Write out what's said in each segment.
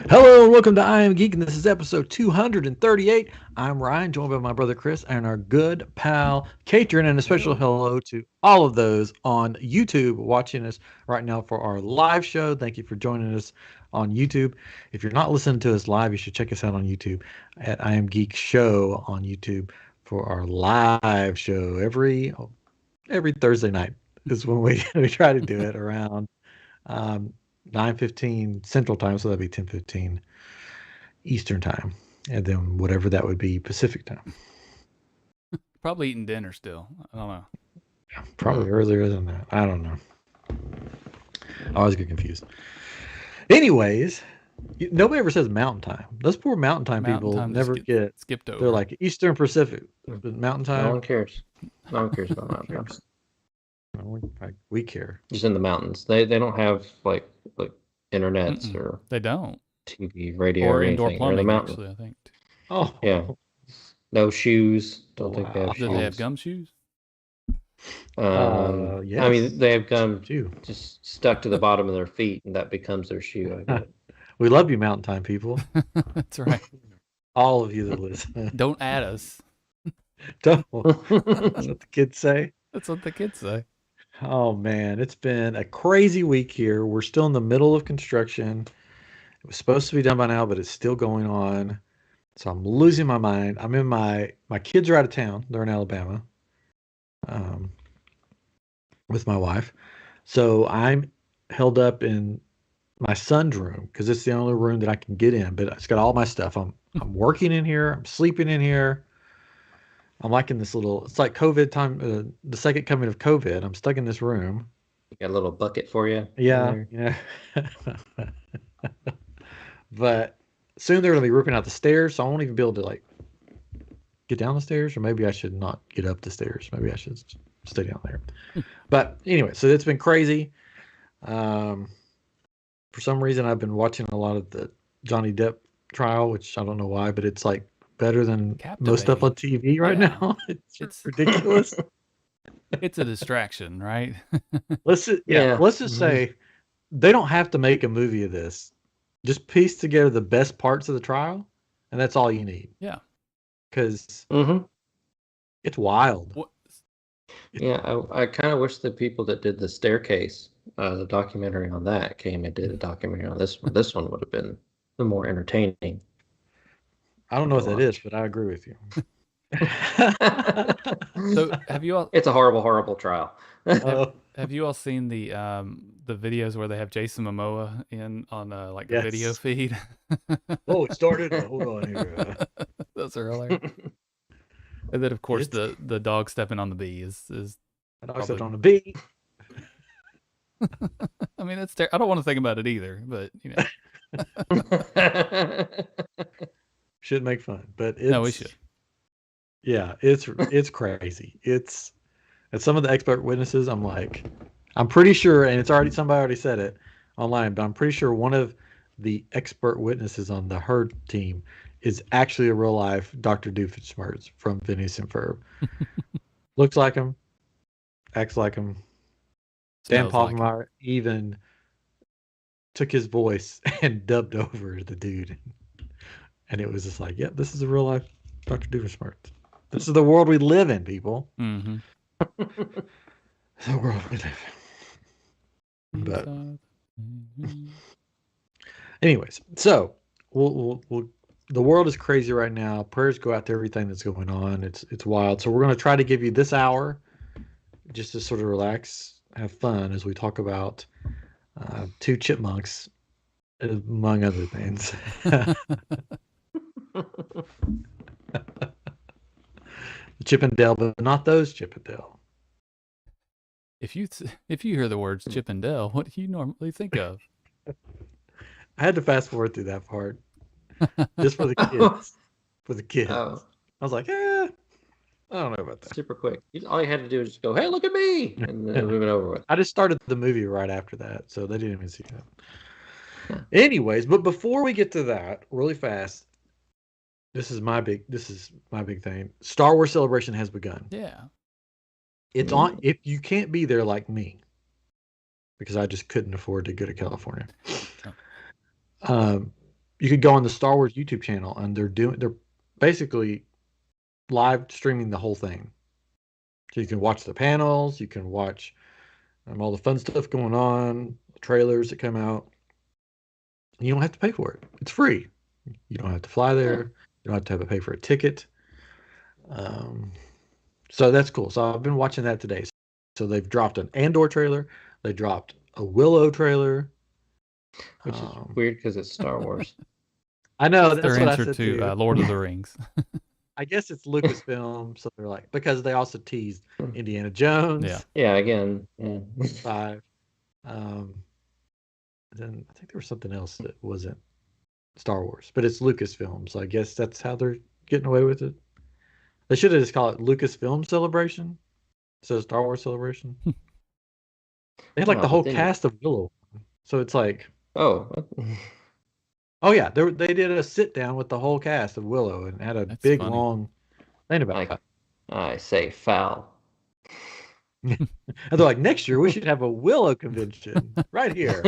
Hello and welcome to I Am Geek, and this is episode 238. I'm Ryan, joined by my brother Chris and our good pal Katrin, and a special hello to all of those on YouTube watching us right now for our live show. Thank you for joining us on YouTube. If you're not listening to us live, you should check us out on YouTube at iamGEEKshow on YouTube for our live show every Thursday night is when we try to do it around 9:15 Central Time, so that'd be 10:15 Eastern Time, and then whatever that would be Pacific Time. Probably eating dinner still. I don't know. Probably earlier than that. I don't know. I always get confused. Anyways, nobody ever says Mountain Time. Those poor Mountain Time people never get skipped over. They're like Eastern Pacific, but Mountain Time. No one cares. No one cares about Mountain Time. We care. Just in the mountains. They don't have like internets or they don't TV, radio, or or indoor anything. plumbing. In the mountains. Actually, I think. Oh yeah. No shoes. Don't think they have shoes. Do they have gumshoes? Yes. I mean, they have gum just stuck to the bottom of their feet, and that becomes their shoe. I guess. We love you, Mountain Time people. That's right. All of you that listen. Don't add us. Don't. That's what the kids say. That's what the kids say. Oh man, it's been a crazy week here. We're still in the middle of construction. It was supposed to be done by now, but it's still going on. So I'm losing my mind. I'm in my kids are out of town. They're in Alabama, with my wife. So I'm held up in my son's room because it's the only room that I can get in. But it's got all my stuff. I'm working in here. I'm sleeping in here. I'm like in this little, it's like COVID time, the second coming of COVID. I'm stuck in this room. You got a little bucket for you? Yeah. But soon they're going to be ripping out the stairs, so I won't even be able to like get down the stairs, or maybe I should not get up the stairs. Maybe I should stay down there. But anyway, so it's been crazy. For some reason, I've been watching a lot of the Johnny Depp trial, which I don't know why, but it's like better than most stuff on TV right now. It's ridiculous. It's a distraction, right? Let's just say they don't have to make a movie of this. Just piece together the best parts of the trial, and that's all you need. Yeah. Because it's wild. Yeah, I kind of wish the people that did the staircase, the documentary on that, came and did a documentary on this one. This one would have been the more entertaining. I don't know what that is, but I agree with you. So have you all? It's a horrible, horrible trial. Have you all seen the videos where they have Jason Momoa on the video feed? Oh, it started. Hold on here. Those are hilarious. And then of course the dog stepping on the bee is. The dog stepped on the bee. I mean, that's I don't want to think about it either, but you know. Should make fun, but no, we should. Yeah, it's crazy. It's some of the expert witnesses. I'm pretty sure, and somebody already said it online, but I'm pretty sure one of the expert witnesses on the Herd team is actually a real life Dr. Doofenshmirtz from Phineas and Ferb. Looks like him, acts like him. Dan Povenmire even took his voice and dubbed over the dude. And it was just like, yep, this is a real life Dr. Doofenshmirtz. This is the world we live in, people. Mm-hmm. The world we live in. But anyways, so we'll the world is crazy right now. Prayers go out to everything that's going on. It's wild. So we're going to try to give you this hour just to sort of relax, have fun as we talk about two chipmunks, among other things. Chip and Dale, but not those Chip and Dale. If you hear the words Chip and Dale, what do you normally think of? I had to fast forward through that part just for the kids. For the kids, I was like, I don't know about that. Super quick. All you had to do was just go, "Hey, look at me," and then move it over with. I just started the movie right after that, so they didn't even see that. Anyways, but before we get to that, really fast, this is my big thing. Star Wars Celebration has begun. Yeah. It's on. If you can't be there like me, because I just couldn't afford to go to California, you could go on the Star Wars YouTube channel, and they're basically live streaming the whole thing. So you can watch the panels, you can watch all the fun stuff going on, trailers that come out. You don't have to pay for it. It's free. You don't have to fly there. You don't have to pay for a ticket. So that's cool. So I've been watching that today. So they've dropped an Andor trailer. They dropped a Willow trailer. Which is weird because it's Star Wars. I know. That's That's their what answer I said to too. Lord of the Rings. I guess it's Lucasfilm. So they're like, because they also teased Indiana Jones. Yeah. Yeah, again. Yeah. 5. Then I think there was something else that wasn't Star Wars, but it's Lucasfilm. So I guess that's how they're getting away with it. They should have just called it Lucasfilm Celebration instead of Star Wars Celebration. They had like the whole cast of Willow. So it's like, oh yeah, they did a sit down with the whole cast of Willow and had a That's big funny. long thing about it. I say foul. And they're like, next year we should have a Willow convention right here.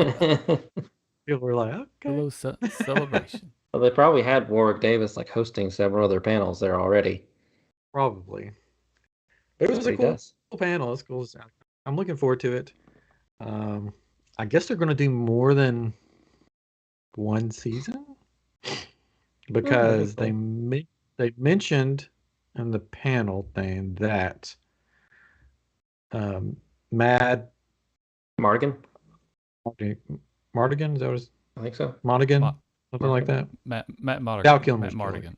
People were like, okay. Willow celebration. Well, they probably had Warwick Davis like hosting several other panels there already. Probably. It was a cool panel. It's cool. I'm looking forward to it. I guess they're going to do more than one season because they mentioned in the panel thing that Mad Mardigan, is that what I think so. Monaghan, something like that. Matt Mardigan. Val Kilmer's Matt Mardigan.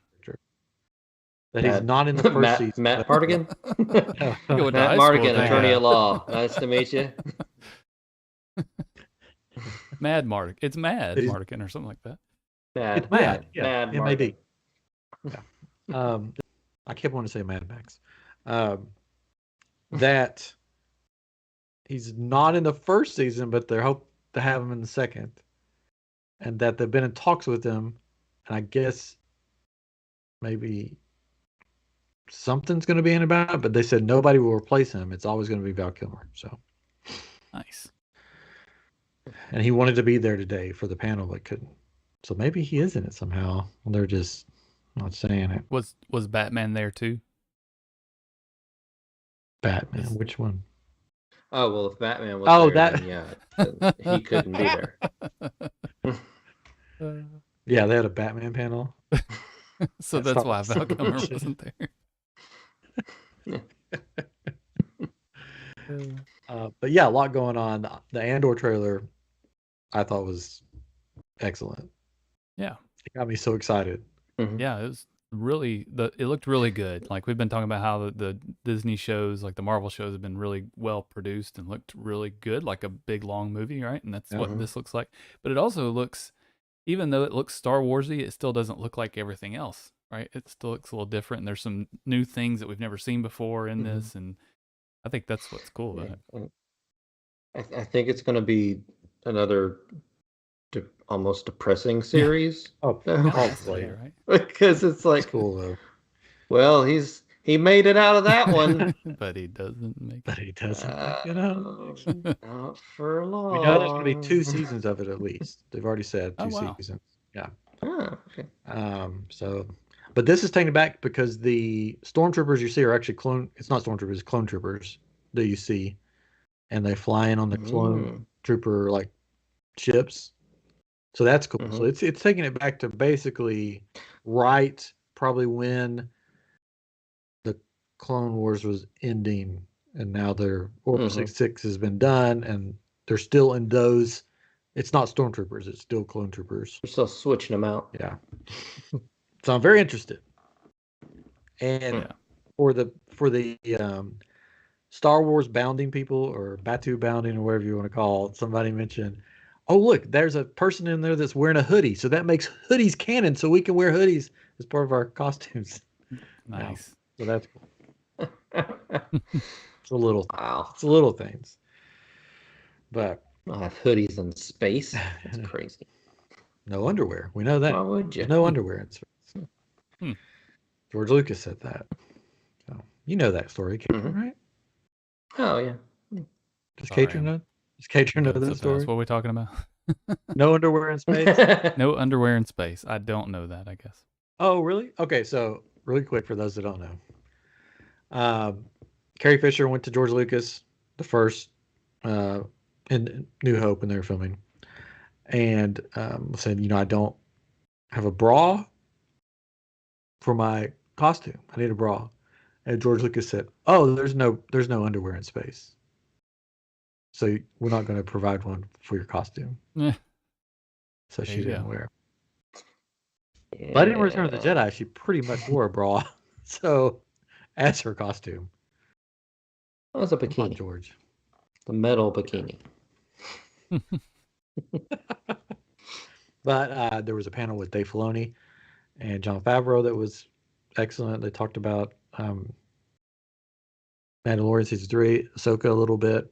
That he's not in the first season. Matt Mardigan. Matt Mardigan, attorney at law. Nice to meet you. Mad Mardigan. It's Mad Mardigan or something like that. Mad. Yeah. Mad MAD. Yeah. I kept wanting to say Mad Max. That he's not in the first season, but they hope to have him in the second, and that they've been in talks with him, and I guess maybe something's going to be in about it, but they said nobody will replace him. It's always going to be Val Kilmer. So nice. And he wanted to be there today for the panel, but couldn't. So maybe he is in it somehow. They're just not saying it. Was Batman there too? Batman, which one? Oh well, if Batman was there, then he couldn't be there. Yeah, they had a Batman panel. So that's why Val Kilmer wasn't there. But yeah, a lot going on. The Andor trailer, I thought was excellent. Yeah, it got me so excited. Mm-hmm. Yeah, it was really it looked really good. Like we've been talking about how the Disney shows, like the Marvel shows, have been really well produced and looked really good, like a big long movie, right? And that's what this looks like. But it also looks, even though it looks Star Warsy, it still doesn't look like everything else, right? It still looks a little different. And there's some new things that we've never seen before in this, and I think that's what's cool about it. I think it's going to be another almost depressing series. Hopefully, right? Because it's like, that's cool though. Well, he made it out of that one, but he doesn't make it. But he doesn't make it out. Not for long. We know there's going to be 2 seasons of it at least. They've already said 2 seasons. Yeah. Oh, okay. So, but this is taken it back because the stormtroopers you see are actually it's not stormtroopers, it's clone troopers that you see, and they fly in on the clone trooper like ships. So that's cool. So it's taking it back to basically probably when the Clone Wars was ending, and now Order 66 has been done, and they're still in those. It's not stormtroopers; it's still clone troopers. They're still switching them out. Yeah. So I'm very interested. And for the Star Wars bounding people, or Batu bounding, or whatever you want to call it, somebody mentioned, oh look, there's a person in there that's wearing a hoodie, so that makes hoodies canon, so we can wear hoodies as part of our costumes. Nice. So that's cool. It's a little things. But I'll have hoodies in space. That's crazy. No underwear. We know that. Why would you? There's no underwear in space. Hmm. George Lucas said that. So you know that story, Catherine, right? Oh yeah. Does Sorry, Catherine know? Does Catherine know Doing that so fast. story? What are we talking about? No underwear in space. No underwear in space. I don't know that, I guess. Oh, really? Okay, so really quick for those that don't know, Carrie Fisher went to George Lucas, the first in New Hope when they were filming, and said, I don't have a bra for my costume. I need a bra. And George Lucas said, "Oh, there's no underwear in space, so we're not going to provide one for your costume." Yeah, So there she you didn't go. wear it. Yeah. But in Return of the Jedi, she pretty much wore a bra, so as her costume. That was a Come on, bikini. George. The metal bikini. But there was a panel with Dave Filoni and Jon Favreau that was excellent. They talked about Mandalorian season 3, Ahsoka a little bit.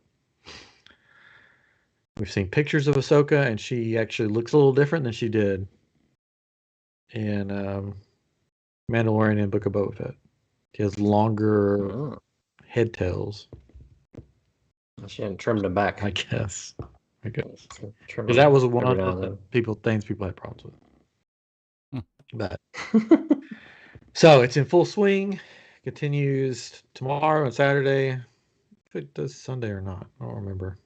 We've seen pictures of Ahsoka, and she actually looks a little different than she did in Mandalorian and Book of Boba Fett. She has longer head tails. She hadn't trimmed them back. I guess. Because Trim that them was one every now of and the then. things people had problems with. But Hmm. so it's in full swing. Continues tomorrow and Saturday. If it does Sunday or not, I don't remember.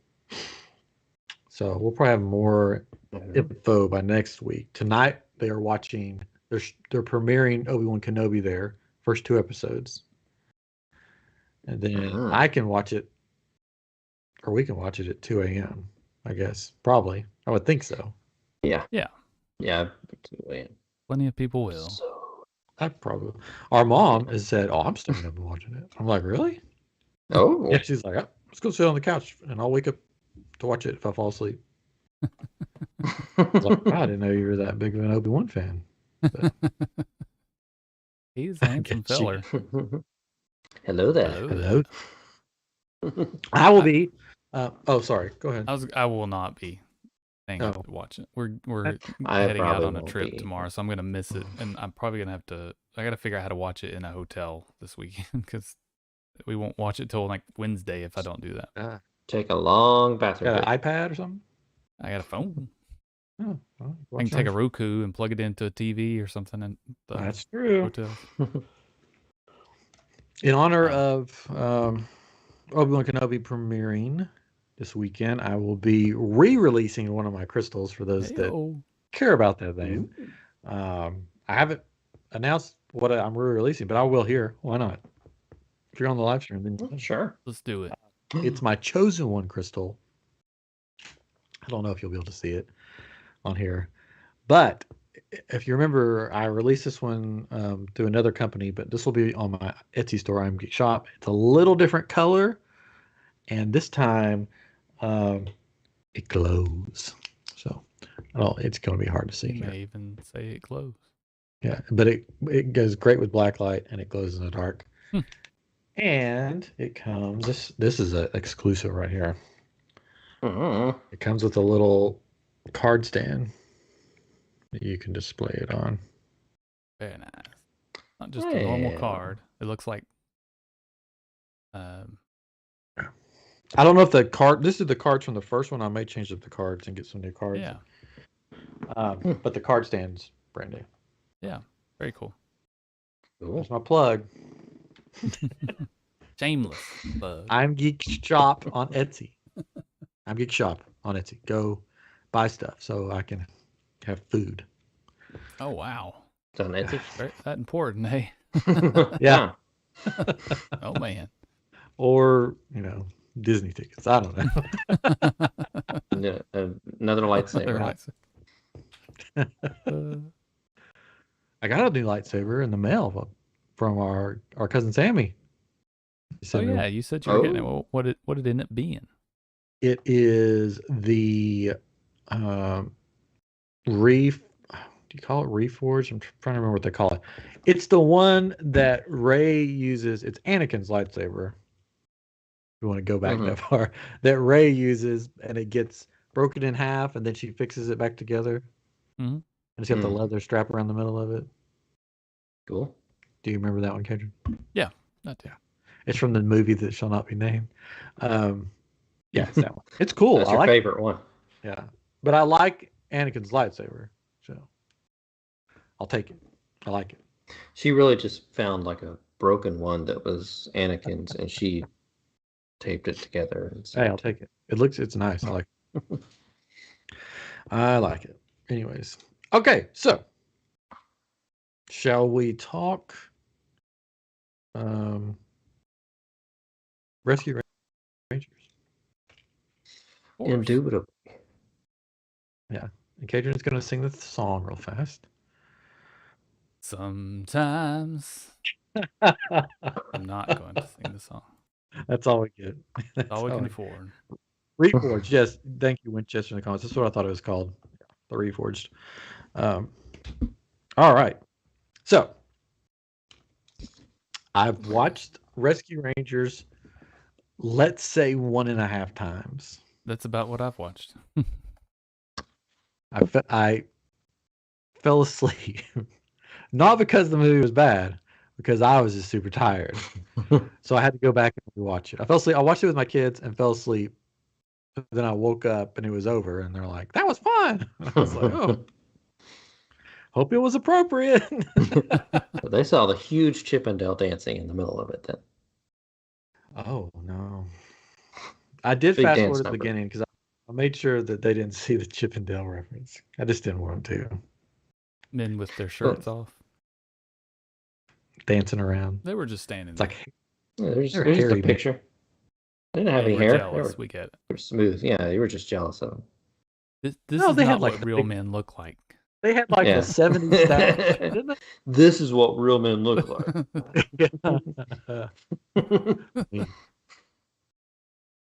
So we'll probably have more info by next week. Tonight they are watching. They're premiering Obi-Wan Kenobi there. First 2 episodes, and then I can watch it, or we can watch it at 2 a.m. I guess probably. I would think so. Yeah. Yeah. Yeah. Plenty of people will. So, I probably. Our mom has said, "Oh, I'm staying up and watching it." I'm like, "Really?" oh. Yeah. She's like, "Let's go sit on the couch, and I'll wake up to watch it if I fall asleep." I was like, "Wow, I didn't know you were that big of an Obi-Wan fan." But He's a handsome guess she- feller. Hello there. Hello. I will be. Oh, sorry. Go ahead. I will not be staying up Oh. to watch it. We're I heading out probably on a won't trip be. tomorrow, so I'm gonna miss it, and I'm probably gonna have to. I gotta figure out how to watch it in a hotel this weekend because we won't watch it till like Wednesday if I don't do that. Take a long bathroom Got an break. iPad or something? I got a phone. Oh, well, I can take a Roku and plug it into a TV or something in the That's true. hotel. In honor of Obi-Wan Kenobi premiering this weekend, I will be re-releasing one of my crystals for those that care about that thing. I haven't announced what I'm re-releasing, but I will here. Why not? If you're on the live stream, then Sure. Let's do it. It's my chosen one crystal. I don't know if you'll be able to see it on here, but if you remember, I released this one through another company, but this will be on my Etsy store, iamGEEK shop. It's a little different color, and this time it glows. So, it's going to be hard to see. You may even say it glows. Yeah, but it goes great with black light, and it glows in the dark. And it comes. This is an exclusive right here. It comes with a little card stand that you can display it on. Very nice. Not just a normal card. It looks like. I don't know if the card. This is the cards from the first one. I may change up the cards and get some new cards. Yeah. But the card stand's brand new. Yeah. Very cool. That's my plug. Shameless plug. iamGEEK shop on Etsy. iamGEEK shop on Etsy. Go buy stuff so I can have food. Oh wow. It's on Etsy. That important, hey? Yeah. Oh man. Or Disney tickets. I don't know. Another lightsaber. I got a new lightsaber in the mail from our cousin Sammy. Oh yeah, you said you were getting it. Well, what did it end up being? It is the Reef. Do you call it Reforged? I'm trying to remember what they call it. It's the one that Rey uses. It's Anakin's lightsaber. If you want to go back that far, that Rey uses, and it gets broken in half, and then she fixes it back together. Mm-hmm. And it's got the leather strap around the middle of it. Cool. Do you remember that one, Kendrick? Yeah, that too. Yeah. It's from the movie that shall not be named. Yeah, it's that one. It's cool. That's I your like favorite one. Yeah. But I like Anakin's lightsaber. So I'll take it. I like it. She really just found like a broken one that was Anakin's, and she taped it together. And Hey, I'll take it. It's nice. I like it. I like it. Anyways. Okay, so shall we talk Rescue Rangers? Indubitably. Yeah. And Cadron's gonna sing the song real fast. Sometimes I'm not going to sing the song. That's all we get. That's all we can afford. Reforged, yes. Thank you, Winchester, in the comments. That's what I thought it was called. The Reforged. All right. So I've watched Rescue Rangers, let's say 1.5 times. That's about what I've watched. I fell asleep. Not because the movie was bad, because I was just super tired. So I had to go back and watch it. I fell asleep. I watched it with my kids and fell asleep. Then I woke up and it was over, and they're like, "That was fun." I was like, "Oh, hope it was appropriate." They saw the huge Chippendale dancing in the middle of it then. Oh no! I did Big fast dance forward at the number. beginning because I made sure that they didn't see the Chippendale reference. I just didn't want them to. Men with their shirts off, Dancing around. they were just standing It's there. like There's They're just a hairy, man. picture. They didn't have They any were hair. jealous. We get it. They were smooth. Yeah, you were just jealous of them. This No, is they had, not like, what the real big- men look like. they had like Yeah. the 70s style, didn't they? This is what real men look like.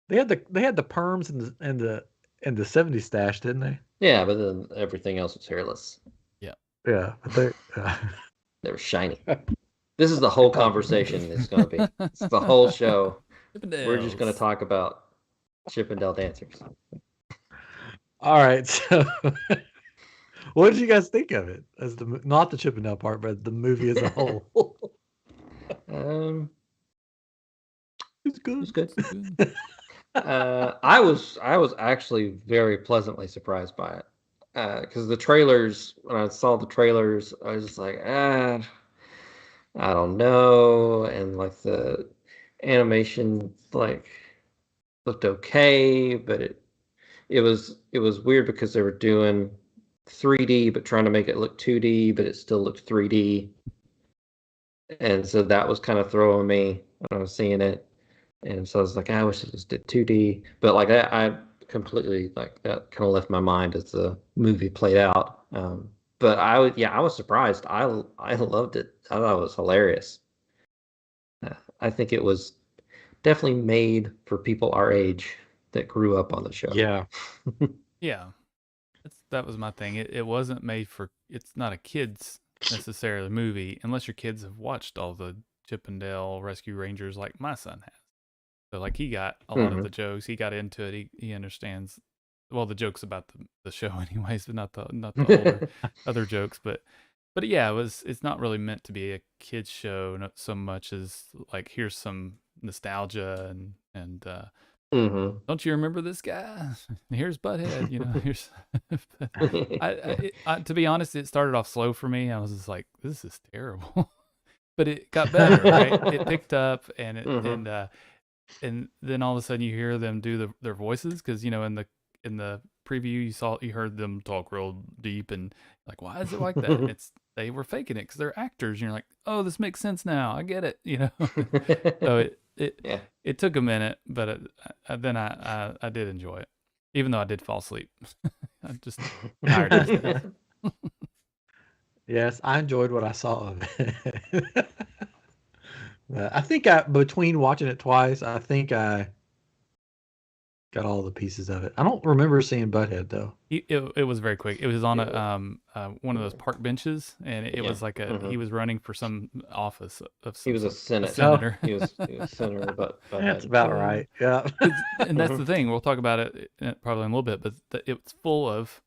They had the perms and the 70s stash, didn't they? Yeah, but then everything else was hairless. Yeah, but They were shiny. This is the whole conversation it's going to be. It's the whole show. We're just going to talk about Chippendale dancers. all right. So, what did you guys think of it? As not the Chippendale part, but the movie as a whole? It's good. It's good. I was actually very pleasantly surprised by it because the trailers. When I saw the trailers, I was just like, I don't know, and like the animation like looked okay, but it was weird because they were doing 3D but trying to make it look 2D, but it still looked 3D, and so that was kind of throwing me when I was seeing it. And so I was like, I wish it just did 2D. But like I completely like that kind of left my mind as the movie played out. But I was surprised. I loved it. I thought it was hilarious. I think it was definitely made for people our age that grew up on the show. Yeah. Yeah, that was my thing. It wasn't made for. It's not a kids necessarily movie unless your kids have watched all the Chippendale Rescue Rangers like my son has. So like he got a lot of the jokes. He got into it. He understands well the jokes about the show anyways, but not the older other jokes. But yeah, it's not really meant to be a kids show, not so much as like here's some nostalgia and don't you remember this guy? Here's Butthead. You know, here's. I to be honest, it started off slow for me. I was just like, this is terrible, but it got better. Right, it picked up and and then all of a sudden you hear them do their voices because you know in the preview you heard them talk real deep and like why is it like that? And they were faking it because they're actors. And you're like, oh, this makes sense now. I get it. You know, so it took a minute, but then I did enjoy it, even though I did fall asleep. I'm just tired. Yes, I enjoyed what I saw of it. I think between watching it twice, I think I got all the pieces of it. I don't remember seeing Butthead though. It was very quick. It was on one of those park benches, and it was like he was running for some office of some He was a senator. He was senator, but That's about right. Yeah. And that's the thing. We'll talk about it probably in a little bit, but it's full of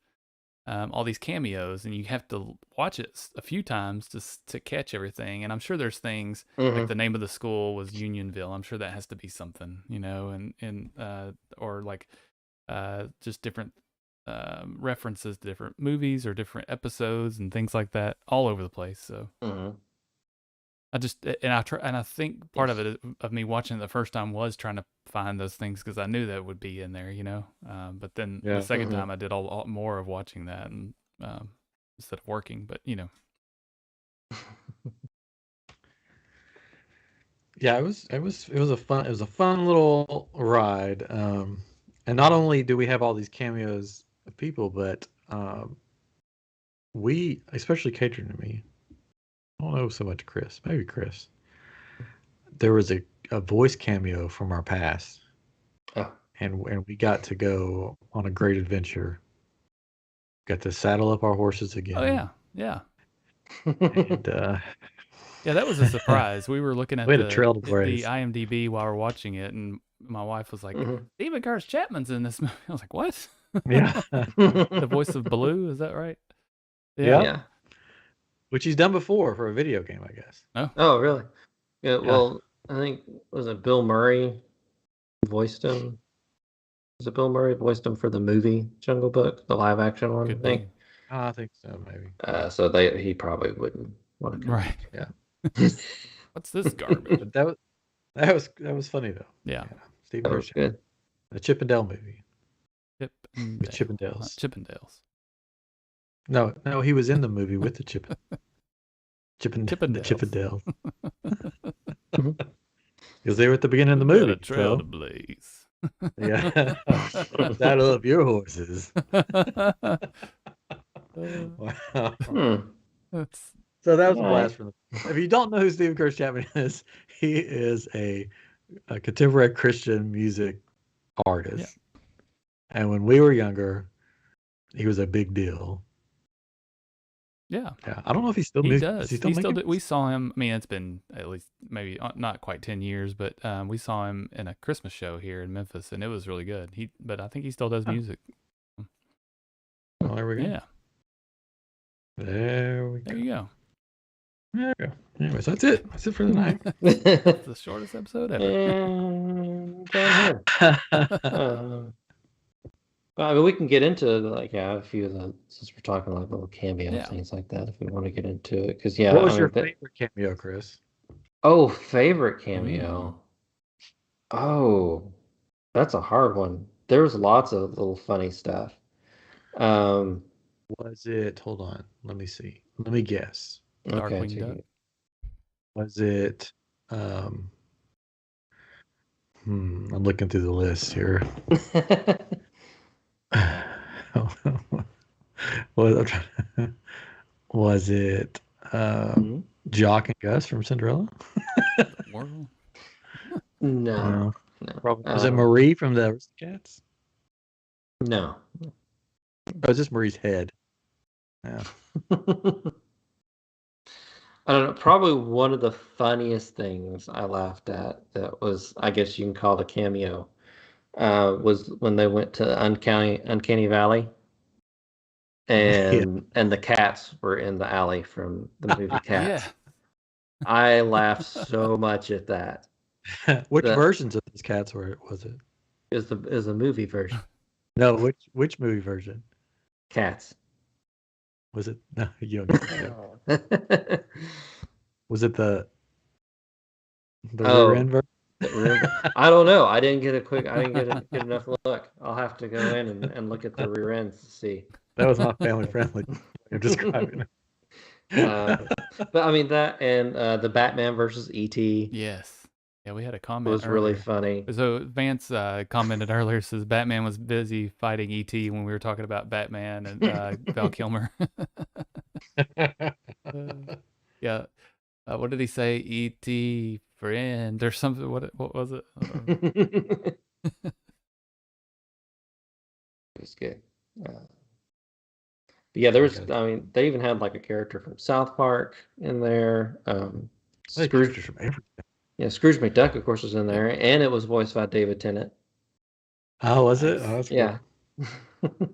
all these cameos, and you have to watch it a few times to catch everything. And I'm sure there's things like the name of the school was Unionville. I'm sure that has to be something, and or like just different references to different movies or different episodes and things like that all over the place. So I think part of it of me watching it the first time was trying to find those things because I knew that would be in there, but then the second time I did a lot more of watching that and instead of working, but Yeah, it was a fun little ride. And not only do we have all these cameos of people, but we, especially catering to me, I don't know so much Chris, maybe Chris. There was a voice cameo from our past. Oh. And we got to go on a great adventure. Got to saddle up our horses again. Oh yeah. And yeah, that was a surprise. We were looking at we had the a trail to blaze. IMDb while we were watching it, and my wife was like, David Garth Chapman's in this movie. I was like, what? Yeah. The voice of Baloo, is that right? Yeah. Which he's done before for a video game, I guess. Oh, really? Yeah, well, I think, was it Bill Murray voiced him? Was it Bill Murray voiced him for the movie Jungle Book, the live action one? Could I think. be. I think so, maybe. So he probably wouldn't want to come. Right. Yeah. What's this garbage? But that was funny though. Yeah. Steve That was good. The Chip and Dale movie. Chippendale. With Chippendales. Chippendales. No, he was in the movie with the Chippendales. Because they were at the beginning of the movie. A trail to blaze. Yeah. Saddle up your horses. Wow. So that was a blast from If you don't know who Stephen Curtis Chapman is, he is a contemporary Christian music artist. Yeah. And when we were younger, he was a big deal. Yeah. I don't know if he still does. We saw him. I mean, it's been at least maybe not quite 10 years, but we saw him in a Christmas show here in Memphis, and it was really good. But I think he still does music. Well, there we go. Yeah. There we go. There you go. There we go. Anyways, that's it. That's it for the night. It's the shortest episode ever. I mean, we can get into a few of the, since we're talking like little cameo things like that, if we want to get into it. Because what was your favorite cameo, Chris? Oh, favorite cameo. Oh, that's a hard one. There was lots of little funny stuff. Was it? Hold on. Let me see. Let me guess. Darkwing Duck. Was it? I'm looking through the list here. Was it Jock and Gus from Cinderella? No. Probably. Was it Marie from the Aristocats? No. Oh, it's just Marie's head. Yeah. I don't know. Probably one of the funniest things I laughed at that was, I guess you can call it a cameo, was when they went to Uncanny Valley, and the cats were in the alley from the movie Cats. Yeah. I laughed so much at that. Which versions of those cats was it? Is the movie version? No, which movie version? Cats. Was it? No, you don't know. Was it the rear end version? I don't know. I didn't get enough look. I'll have to go in and look at the rear ends to see. That was not family friendly. You're describing it. But I mean that, and the Batman versus E.T. Yes. Yeah, we had a comment. It was really funny. So Vance commented earlier, says Batman was busy fighting E.T. when we were talking about Batman and Val Kilmer. Yeah. What did he say? E.T. friend or something? What was it? It was good. But yeah, there was. I mean, they even had like a character from South Park in there. Scrooge from everything. Yeah, Scrooge McDuck, of course, was in there, and it was voiced by David Tennant. Oh, was it? Oh, that's yeah. Cool.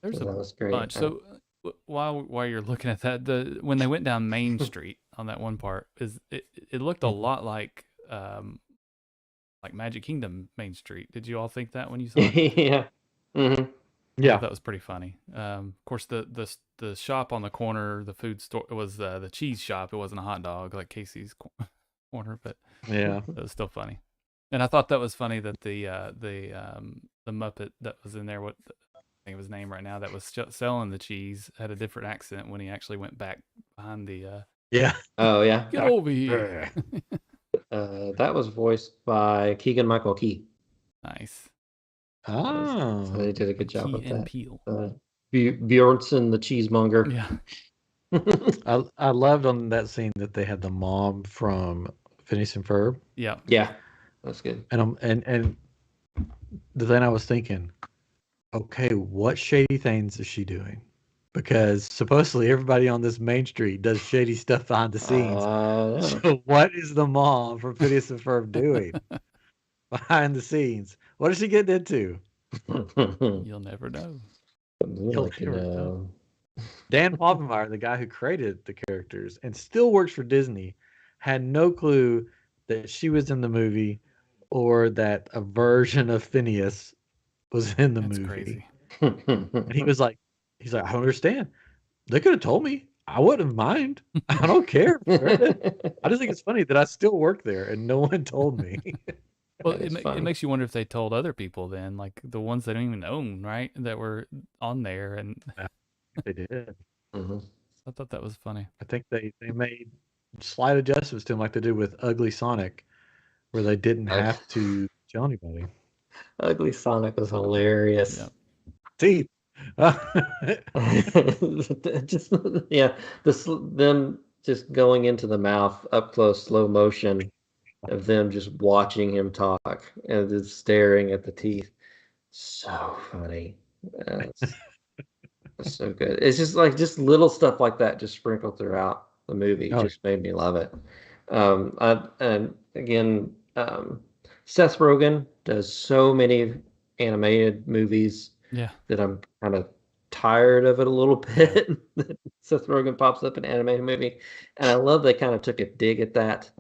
There's So a that was great. bunch. So while you're looking at that, when they went down Main Street on that one part, it looked a lot like Magic Kingdom Main Street. Did you all think that when you saw it? Yeah. Hmm. I Yeah. thought that was pretty funny. Of course, the shop on the corner, the food store, it was the cheese shop. It wasn't a hot dog like Casey's corner, but Yeah. it was still funny. And I thought that was funny that the Muppet that was in there, what I think of his name right now, that was selling the cheese, had a different accent when he actually went back behind the. Yeah. Oh yeah. Get over here! That was voiced by Keegan Michael Key. Nice. Oh. So they did a good job Key with and that. Peele. Bjornson the cheesemonger. Yeah. I loved on that scene that they had the mom from Phineas and Ferb. Yeah. Yeah, that's good. And the thing I was thinking, okay, what shady things is she doing? Because supposedly everybody on this main street does shady stuff behind the scenes. So what is the mom from Phineas and Ferb doing behind the scenes? What is she getting into? You'll never know. You'll never know. Dan Povenmire, the guy who created the characters and still works for Disney, had no clue that she was in the movie or that a version of Phineas was in the That's movie. crazy. And he's like, I don't understand. They could have told me. I wouldn't mind. I don't care. I just think it's funny that I still work there and no one told me. Well, it makes you wonder if they told other people then, like the ones they don't even own, right? That were on there, and They did. Mm-hmm. I thought that was funny. I think they made slight adjustments to him, like they did with Ugly Sonic, where they didn't have to tell anybody. Ugly Sonic was hilarious. Yeah. Teeth. Just yeah, them just going into the mouth up close, slow motion of them just watching him talk and just staring at the teeth. So funny. It's so good. It's just like just little stuff like that just sprinkled throughout the movie. Just made me love it. And again, Seth Rogen does so many animated movies that I'm kind of tired of it a little bit. Seth Rogen pops up in an animated movie, and I love they kind of took a dig at that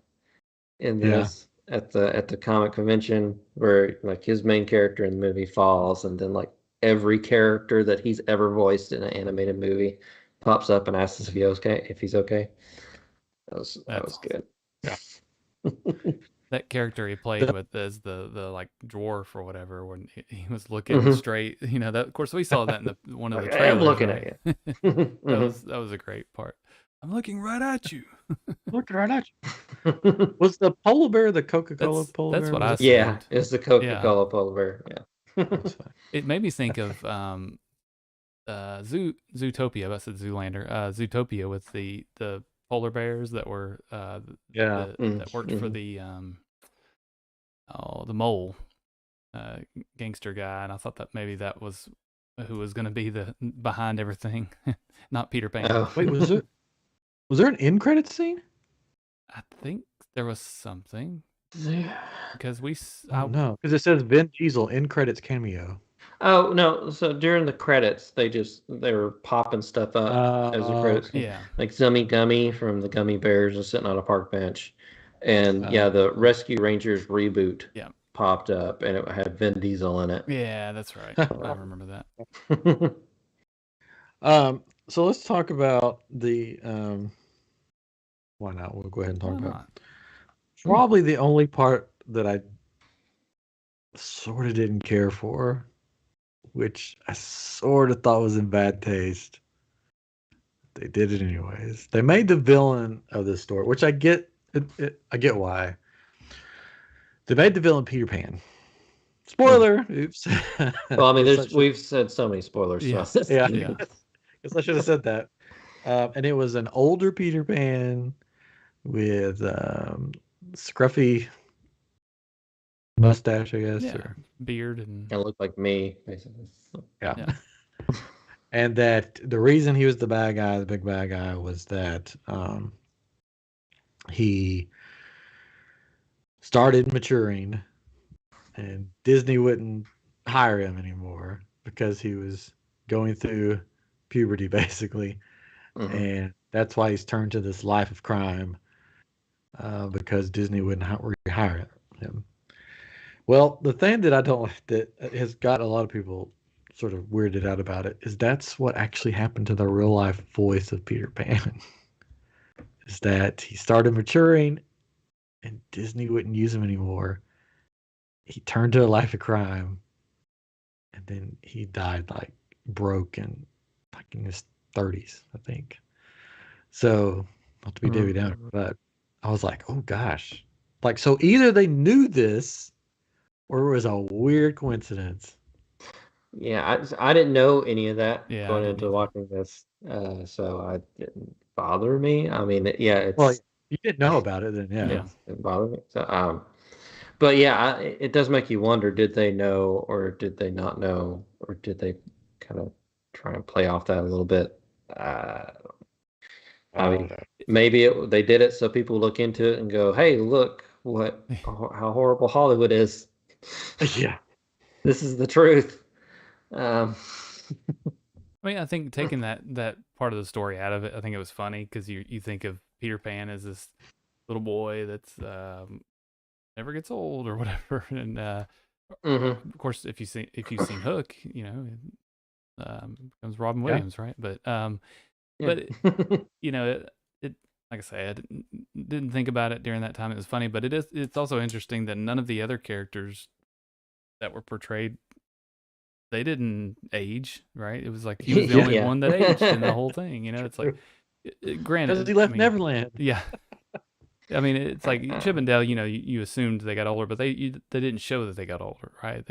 in this at the comic convention where like his main character in the movie falls, and then like every character that he's ever voiced in an animated movie pops up and asks if he's okay. That was good. Yeah. That character he played with as the like dwarf or whatever, when he was looking straight, that of course we saw that in one of the trailers. I'm looking right? at you. That was a great part. I'm looking right at you. Looking right at you. Was the polar bear the Coca-Cola polar bear? That's what I said. Yeah, it's the Coca-Cola polar bear. Yeah. It made me think of Zootopia. I said Zoolander. Zootopia with the polar bears that were that worked for the mole gangster guy, and I thought that maybe that was who was going to be the behind everything, not Peter Pan. Oh. Wait, was there an end credit scene? I think there was something because no, because it says Vin Diesel end credits cameo. Oh no! So during the credits, they were popping stuff up as the credits. Okay. Yeah, like Zummy Gummy from the Gummy Bears was sitting on a park bench, and the Rescue Rangers reboot popped up, and it had Vin Diesel in it. Yeah, that's right. I remember that. So let's talk about the. Why not? We'll go ahead and talk about it. Probably the only part that I sort of didn't care for, which I sort of thought was in bad taste. They did it anyways. They made the villain of the story, which I get. I get why. They made the villain Peter Pan. Spoiler! Oops. Well, I mean, we've said so many spoilers. Yeah, So. yeah. Guess I should have said that. And it was an older Peter Pan with scruffy mustache, I guess, or beard, and kind of looked like me, basically. Yeah. And that the reason he was the bad guy, the big bad guy, was that he started maturing, and Disney wouldn't hire him anymore because he was going through puberty, basically, and that's why he's turned to this life of crime because Disney wouldn't rehire him. Well, the thing that I don't that has got a lot of people sort of weirded out about it is that's what actually happened to the real life voice of Peter Pan. Is that he started maturing and Disney wouldn't use him anymore. He turned to a life of crime and then he died like broke and like in his 30s, I think. So not to be Debbie Downer, but I was like, oh gosh. Like, so either they knew this or it was a weird coincidence. Yeah, I didn't know any of that going into either. watching this, so it didn't bother me. I mean, yeah, it's Well, you didn't know about it then, yeah. it didn't bother me. So, but yeah, it does make you wonder: did they know, or did they not know, or did they kind of try and play off that a little bit? I mean, maybe they did it so people look into it and go, "Hey, look how horrible Hollywood is." Yeah. This is the truth. I mean, I think taking that part of the story out of it, I think it was funny because you think of Peter Pan as this little boy that's never gets old or whatever, and of course, if you've seen Hook, you know, becomes Robin Williams, right? But you know, it like I say, I didn't think about it during that time. It was funny, but it's also interesting that none of the other characters that were portrayed, they didn't age, right? It was like he was the only one that aged in the whole thing. You know, it's like, granted, because he left Neverland. Yeah, I mean, it's like Chip and Dale. You know, you assumed they got older, but they didn't show that they got older, right?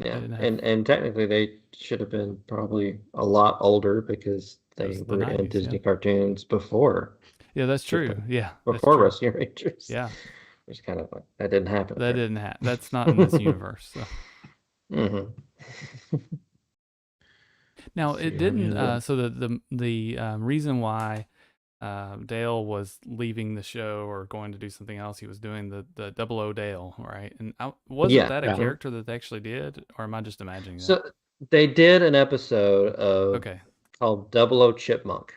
And technically they should have been probably a lot older because they were in Disney cartoons before. Yeah, that's true. Yeah, before Rescue Rangers. Yeah, which kind of like that didn't happen. That didn't happen. That's not in this universe. So. Now it didn't. So the reason why Dale was leaving the show or going to do something else, he was doing the Double O Dale, right? And wasn't that a character that they actually did, or am I just imagining that? So they did an episode of called Double O Chipmunk,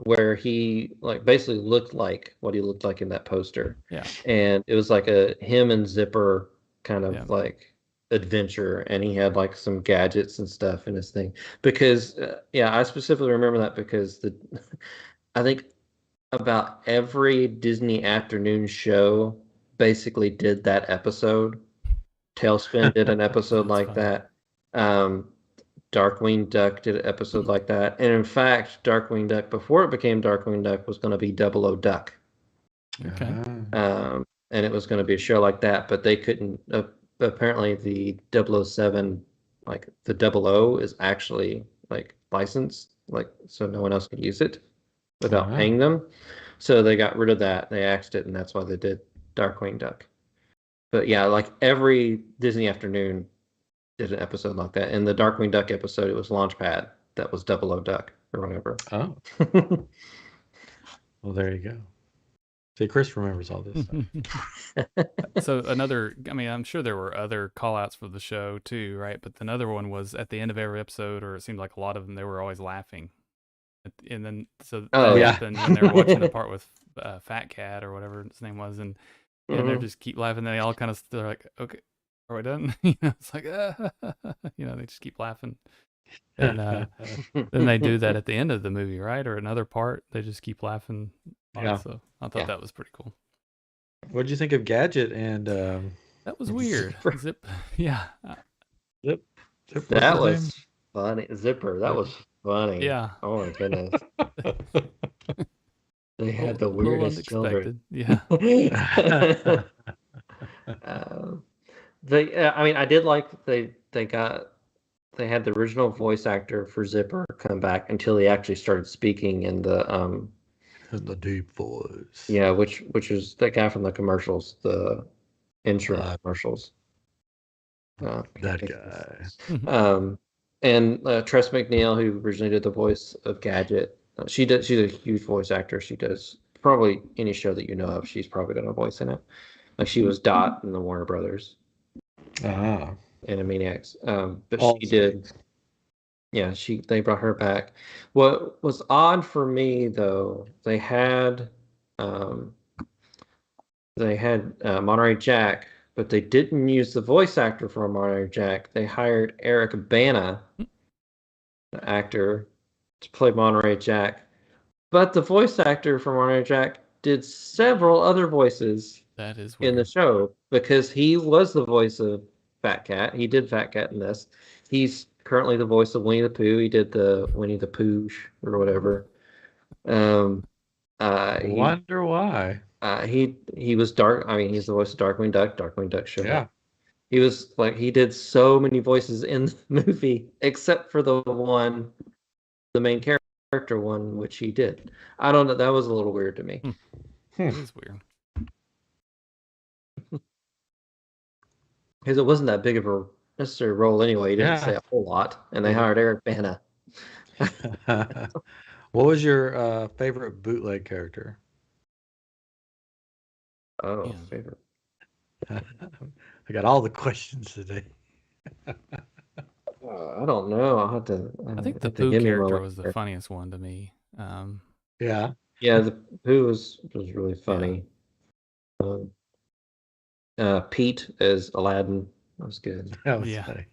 where he like basically looked like what he looked like in that poster. Yeah. And it was like a him and Zipper kind of like adventure, and he had like some gadgets and stuff in his thing. Because I specifically remember that because I think about every Disney afternoon show basically did that episode. Tailspin did an episode like that. Darkwing Duck did an episode like that. And in fact, Darkwing Duck, before it became Darkwing Duck, was going to be Double O Duck. Okay. And it was going to be a show like that, but they couldn't. Apparently, the 007, like the 00, is actually like licensed, like so no one else could use it without paying them. So they got rid of that. They axed it, and that's why they did Darkwing Duck. But yeah, like every Disney afternoon did an episode like that. In the Darkwing Duck episode, it was Launchpad that was 00 Duck or whatever. Oh. Well, there you go. See, Chris remembers all this stuff. So I mean, I'm sure there were other call outs for the show too, right? But another one was at the end of every episode, or it seemed like a lot of them, they were always laughing. And then, so that happened when they were watching the part with Fat Cat or whatever his name was. And they just keep laughing. They all kind of, they're like, okay, are we done? You know, it's like, you know, they just keep laughing. And then they do that at the end of the movie, right? Or another part, they just keep laughing. Yeah. So I thought that was pretty cool. What did you think of Gadget and that was weird. Zip. Yeah. Zip. That was funny. Zipper. That was funny. Yeah. Oh my goodness. They had the weirdest children. Yeah. I mean, I did like they had the original voice actor for Zipper come back until he actually started speaking in the deep voice. Yeah, which is that guy from the commercials, the insurance commercials. That guy. And Tress MacNeille, who originally did the voice of Gadget, she's a huge voice actor. She does probably any show that you know of. She's probably done a voice in it. Like she was Dot in the Warner Brothers. Animaniacs. But she did. they brought her back. What was odd for me though, they had Monterey Jack, but they didn't use the voice actor for Monterey Jack. They hired Eric Bana, the actor, to play Monterey Jack. But the voice actor for Monterey Jack did several other voices That is weird. in the show because he was the voice of Fat Cat. He did Fat Cat in this. He's currently the voice of Winnie the Pooh. He did the Winnie the Pooh or whatever. Wonder why. He was Dark. I mean, he's the voice of Darkwing Duck, Darkwing Duck show. Yeah. He was like he did so many voices in the movie, except for the main character one, which he did. I don't know. That was a little weird to me. It is weird. Because it wasn't that big of a necessary role anyway. He didn't say a whole lot, and they hired Eric Bana. What was your favorite bootleg character? Oh, favorite. I got all the questions today. I don't know. I'll have to. I think the Pooh character was the funniest one to me. Yeah. Yeah, the Pooh was really funny. Pete as Aladdin was good. That was funny.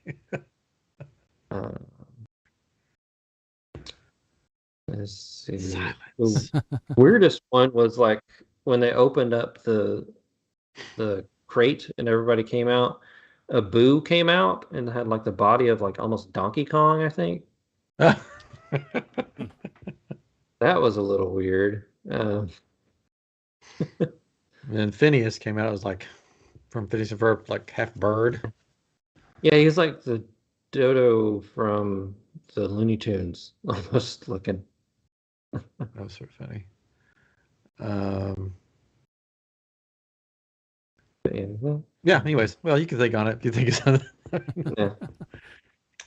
Let's see. Silence. The weirdest one was like when they opened up the crate and everybody came out. A Boo came out and had like the body of like almost Donkey Kong, I think. That was a little weird. And Phineas came out. It was like from Phineas and Ferb, like half bird. Yeah, he's like the Dodo from the Looney Tunes, almost looking. That was sort of funny. Yeah. Anyways, well, you can think on it if you think it's on it. Yeah.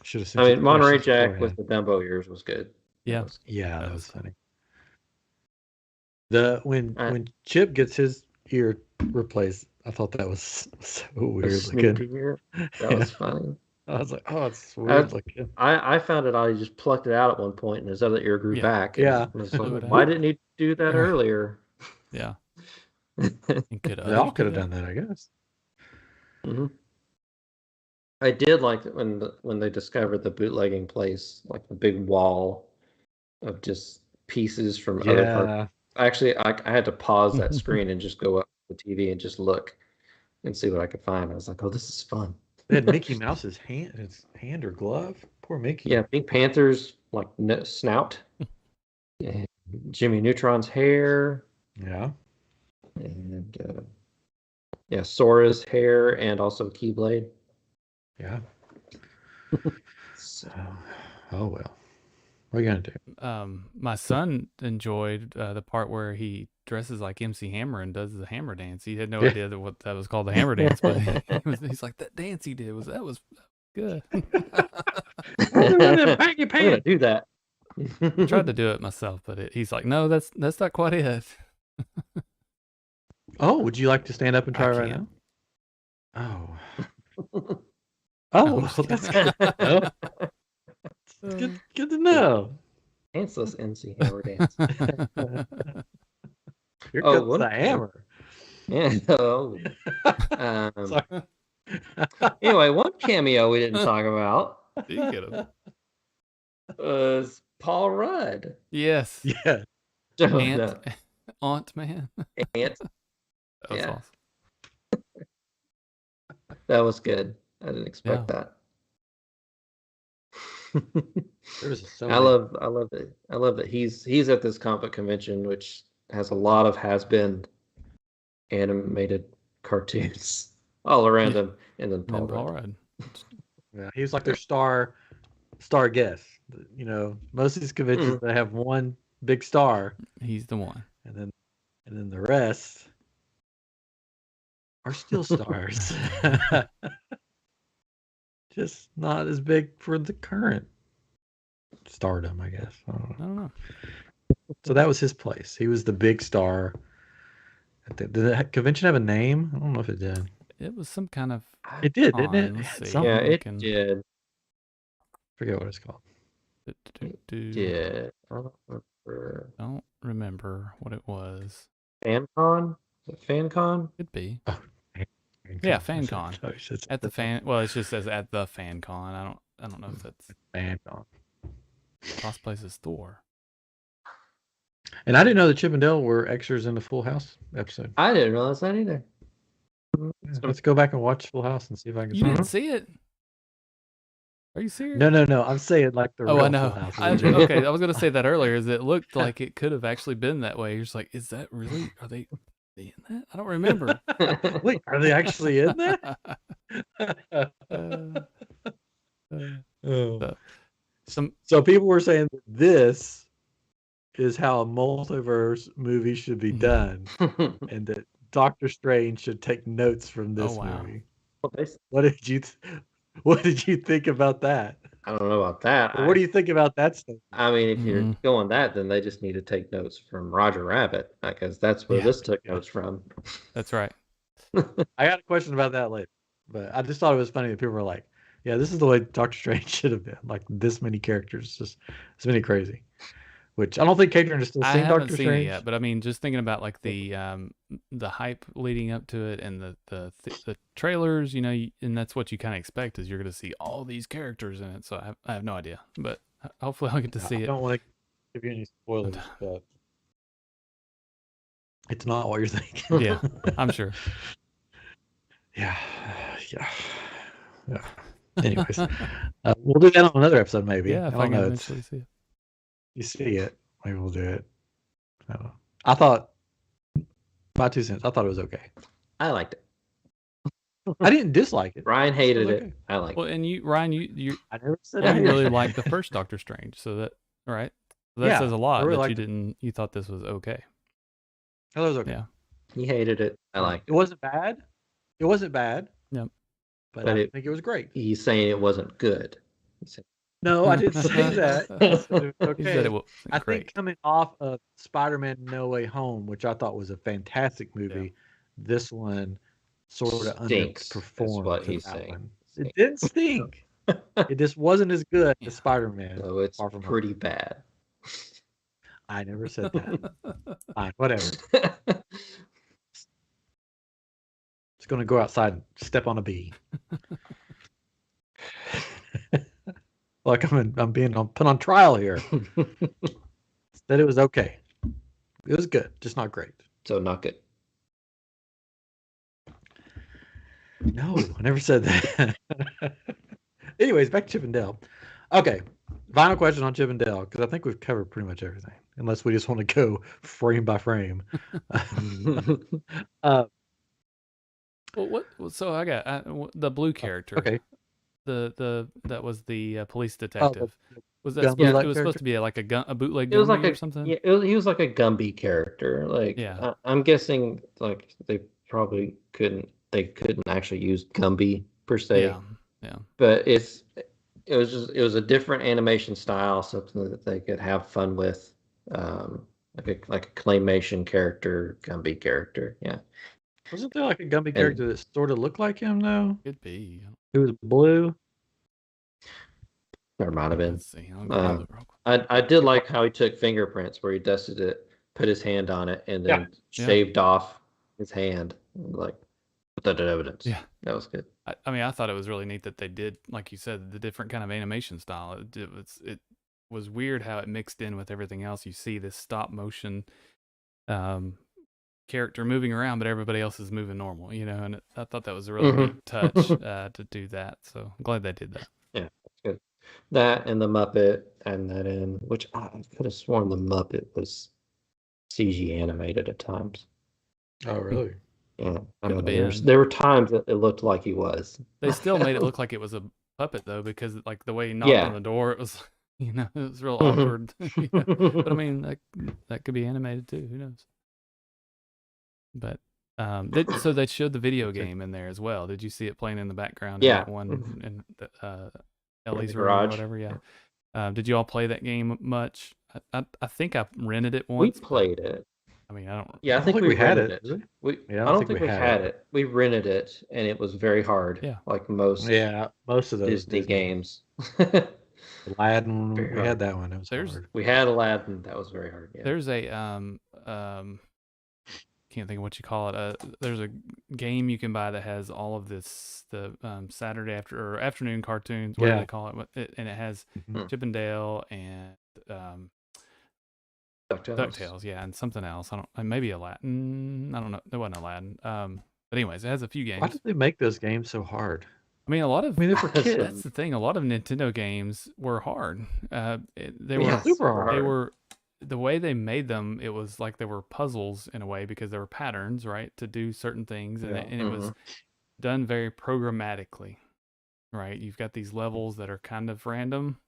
Should have. I mean, Monterey Jack with the Dumbo ears was good. Yeah. That was funny. When Chip gets his ear replaced, I thought that was so weird looking. Ear. That was funny. I was like, oh, it's weird looking. I found it. I just plucked it out at one point, and his other ear grew back. Yeah. Was like, why didn't he do that earlier? Yeah. They all could have done that, I guess. Mm-hmm. I did like when they discovered the bootlegging place, like the big wall of just pieces from other parts. Actually, I had to pause that screen and just go up to the TV and just look and see what I could find. I was like, oh, this is fun. They had Mickey Mouse's hand or glove. Poor Mickey. Yeah, Pink Panther's like snout. And Jimmy Neutron's hair. Yeah. And Sora's hair and also Keyblade. Yeah. So, oh well. What are you gonna do? My son enjoyed the part where he dresses like MC Hammer and does the hammer dance. He had no idea what that was called, the hammer dance, but he's like, that dance he did was good. I'm gonna do that. I tried to do it myself, but he's like, no, that's not quite it. Oh, would you like to stand up and try right now? Oh. Well, that's good. It's good to know. Danceless MC Hammer dance. Here comes the hammer. Yeah. Anyway, one cameo we didn't talk about was Paul Rudd. Yes. Yeah. Aunt Man. Aunt. That was awesome. That was good. I didn't expect that. I love that he's at this comic convention, which has a lot of has-been animated cartoons all around him, and then Paul Rudd. Yeah, he was like their star guest. You know, most of these conventions they have one big star. He's the one, and then the rest are still stars. Just not as big for the current stardom, I guess. I don't know. So that was his place. He was the big star. Did the convention have a name? I don't know if it did. It was some kind of. It did, didn't it? Yeah, it did. Forget what it's called. Yeah, I don't remember. Don't remember what it was. FanCon? Is it FanCon? Could be. Oh, Yeah, FanCon. FanCon. At the fan. Well, it just says at the FanCon. I don't know if that's FanCon. Lost Places Thor. And I didn't know that Chip and Dale were extras in the Full House episode. I didn't realize that either. Yeah, let's go back and watch Full House and see if I can. You didn't see it? Are you serious? No. I'm saying like the real I know. Full House. Okay, I was gonna say that earlier. Is it looked like it could have actually been that way? You're just like, is that really? Are they in that? I don't remember. Wait, are they actually in that? So people were saying that this is how a multiverse movie should be done, and that Doctor Strange should take notes from this movie. What did you think about that? I don't know about that. What do you think about that stuff? I mean, if you're going that, then they just need to take notes from Roger Rabbit, because that's where this took notes from. That's right. I got a question about that later, but I just thought it was funny that people were like, "Yeah, this is the way Doctor Strange should have been. Like this many characters, just this many crazy." Which I don't think Catherine has still seen Doctor Strange. It yet, but I mean, just thinking about like the hype leading up to it and the trailers, you know, and that's what you kind of expect is you're going to see all these characters in it. So I have no idea, but hopefully I'll get to see it. I don't want to give you any spoilers, but it's not what you're thinking. Yeah, I'm sure. Yeah. Anyways, we'll do that on another episode, maybe. Yeah, if I can eventually see it. You see it, maybe we'll do it. I thought, my 2 cents, I thought it was okay. I liked it. I didn't dislike it. Ryan hated it. I liked it. Well, and Ryan, you I never said you really liked the first Doctor Strange, so that right? So that says a lot that you thought this was okay. I thought it was okay. Yeah. He hated it. I liked it. It wasn't bad. It wasn't bad. Yep. But I think it was great. He's saying it wasn't good. He said, no, I didn't say that. Okay. He said it was I think coming off of Spider-Man No Way Home, which I thought was a fantastic movie, this one sort of underperformed. What he's saying. It didn't stink. It just wasn't as good as Spider-Man. So it's pretty bad. I never said that. Fine, whatever. Just gonna go outside and step on a bee. Like I'm put on trial here. Said it was okay. It was good, just not great. So not good. No, I never said that. Anyways, back to Chip and Dale. Okay, final question on Chip and Dale, because I think we've covered pretty much everything, unless we just want to go frame by frame. Well, what? So I got the blue character. Okay. That was the police detective. Was that it was supposed to be like a bootleg it was Gumby like or something? Yeah, he was like a Gumby character. Like, I'm guessing like they couldn't actually use Gumby per se. Yeah. But it was a different animation style, something that they could have fun with, like a claymation character, Gumby character. Yeah. Wasn't there like a Gumby character that sort of looked like him though? Could be. It was blue. There might have been. Let's see. I did like how he took fingerprints where he dusted it, put his hand on it, and then shaved off his hand, like put that evidence. Yeah, that was good. I mean, I thought it was really neat that they did, like you said, the different kind of animation style. It was weird how it mixed in with everything else. You see this stop motion character moving around, but everybody else is moving normal, you know, and I thought that was a really neat touch to do that. So I'm glad they did that. Yeah, that's good. That and the Muppet and that in, which I could have sworn the Muppet was CG animated at times. Oh, really? Yeah. I don't know. There were times that it looked like he was. They still made it look like it was a puppet though, because like the way he knocked on the door, it was, you know, it was real awkward. You know? But I mean, that could be animated too. Who knows? But so they showed the video game in there as well. Did you see it playing in the background? Yeah. In that one in Ellie's room or whatever. Yeah. Did you all play that game much? I think I rented it once. We played it. I mean, I don't. Yeah, I think we had it. I don't think we had it. We rented it, and it was very hard. Yeah. Like most. Yeah, most of those Disney games. Aladdin, Very we had hard. that one. It was There's hard. We had Aladdin. That was very hard. Yeah. there's a can't think of what you call it. There's a game you can buy that has all of the Saturday afternoon cartoons, whatever they call it, and it has Chip and Dale and DuckTales, yeah, and something else. I don't, maybe Aladdin. I don't know. It wasn't Aladdin. But anyways, it has a few games. Why did they make those games so hard? I mean, they're for kids. That's the thing. A lot of Nintendo games were hard. They Yeah, were super hard. They were the way they made them. It was like they were puzzles in a way because there were patterns, right, to do certain things, and it was done very programmatically, right? You've got these levels that are kind of random,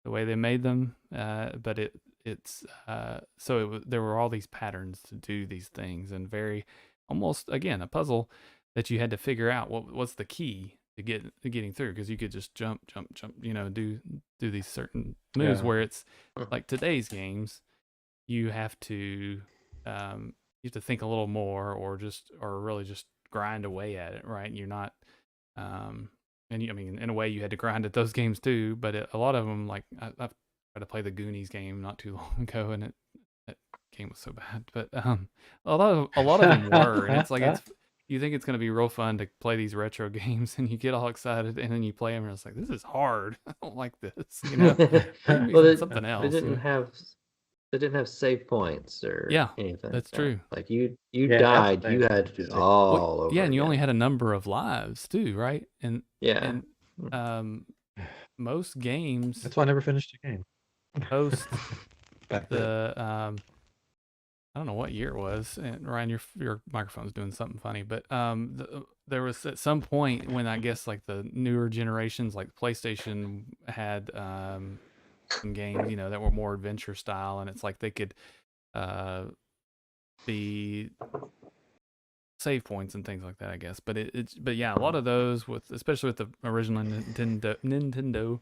the way they made them, but there were all these patterns to do these things, and very almost again a puzzle that you had to figure out what's the key to getting through, because you could just jump, do these certain moves where it's like today's games, you have to think a little more, or really just grind away at it, right? You're not and I mean, in a way you had to grind at those games too, but a lot of them, like I've tried to play the Goonies game not too long ago, and that game was so bad, but a lot of them were, and it's like you think it's going to be real fun to play these retro games, and you get all excited, and then you play them, and it's like, this is hard. I don't like this. Well, something else. They didn't have save points or anything. That's true. Like you died, you had to do it all over. Yeah, and you again. only had a number of lives too, right? And most games. That's why I never finished a game. Post the I don't know what year it was, and Ryan, your microphone's doing something funny, but there was at some point when I guess like the newer generations, like PlayStation, had some games, that were more adventure style, and it's like they could be save points and things like that, I guess. But but yeah, a lot of those especially with the original Nintendo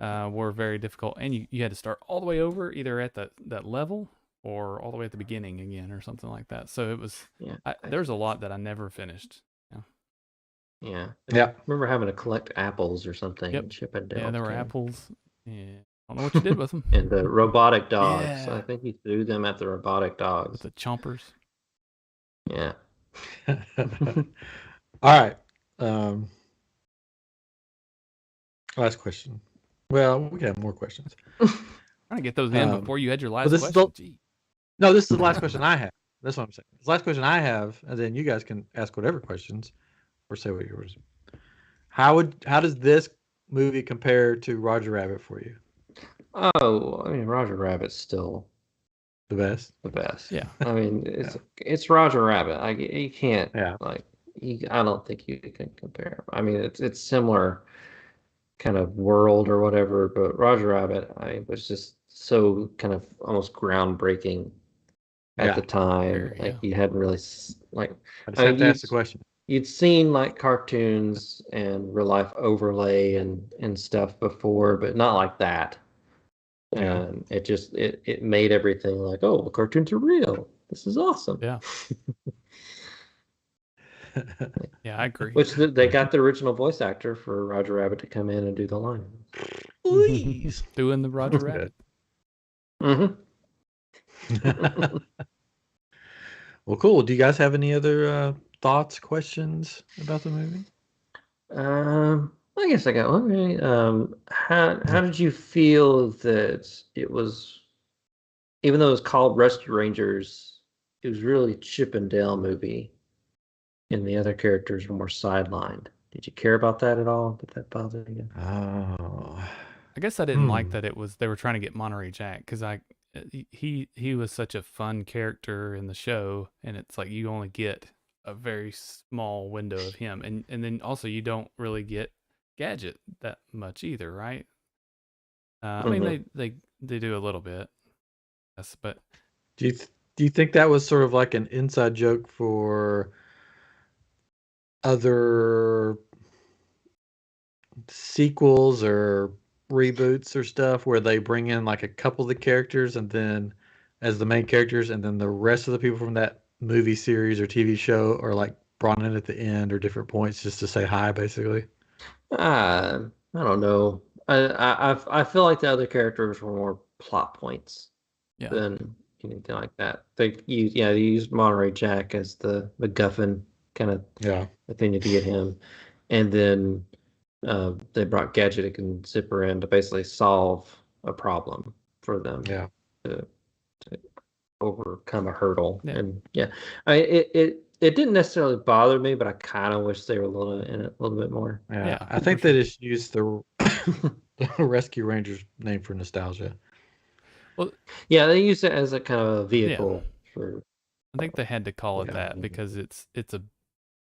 were very difficult, and you had to start all the way over, either at that level or all the way at the beginning again, or something like that. So it was, there's a lot that I never finished. Yeah. I remember having to collect apples or something. Yep. And Chip and Dale. Yeah, there were apples. Yeah. I don't know what you did with them. And the robotic dogs. Yeah. I think you threw them at the robotic dogs. With the chompers. Yeah. All right. Last question. Well, we can have more questions. Trying to get those in before you had your last question. No, this is the last question I have. That's what I'm saying. It's the last question I have, and then you guys can ask whatever questions or say what yours. How does this movie compare to Roger Rabbit for you? Oh, I mean, Roger Rabbit's still the best. The best. Yeah. I mean, it's Roger Rabbit. You can't I don't think you can compare. I mean, it's similar kind of world or whatever, but Roger Rabbit, was just so kind of almost groundbreaking at the time. You hadn't really I just have to ask the question. You'd seen like cartoons and real life overlay and stuff before, but not like that. And it just it made everything like, oh, the cartoons are real. This is awesome. Yeah. Yeah, I agree. Which they got the original voice actor for Roger Rabbit to come in and do the line. Please. Doing the Roger Rabbit. Mm-hmm. Well, cool. Do you guys have any other thoughts, questions about the movie? I guess I got one. Right? How did you feel that it was, even though it was called Rescue Rangers, it was really Chip and Dale movie, and the other characters were more sidelined? Did you care about that at all? Did that bother you? Oh, I guess I didn't like that they were trying to get Monterey Jack, because he was such a fun character in the show, and it's like you only get a very small window of him, and then also you don't really get Gadget that much either, right? I mean, they do a little bit, yes, but do you think that was sort of like an inside joke for other sequels or reboots or stuff, where they bring in like a couple of the characters and then as the main characters, and then the rest of the people from that movie series or TV show are like brought in at the end or different points just to say hi, basically? I don't know. I feel like the other characters were more plot points Yeah. than anything like that. They used Monterey Jack as the MacGuffin kind of the thing to get him, and then they brought Gadget and Zipper in to basically solve a problem for them. Yeah. To overcome a hurdle. Yeah. And it didn't necessarily bother me, but I kind of wish they were in it a little bit more. Yeah, I think they just used the Rescue Rangers name for nostalgia. Well, yeah, they use it as a kind of a vehicle for. I think they had to call it that because it's a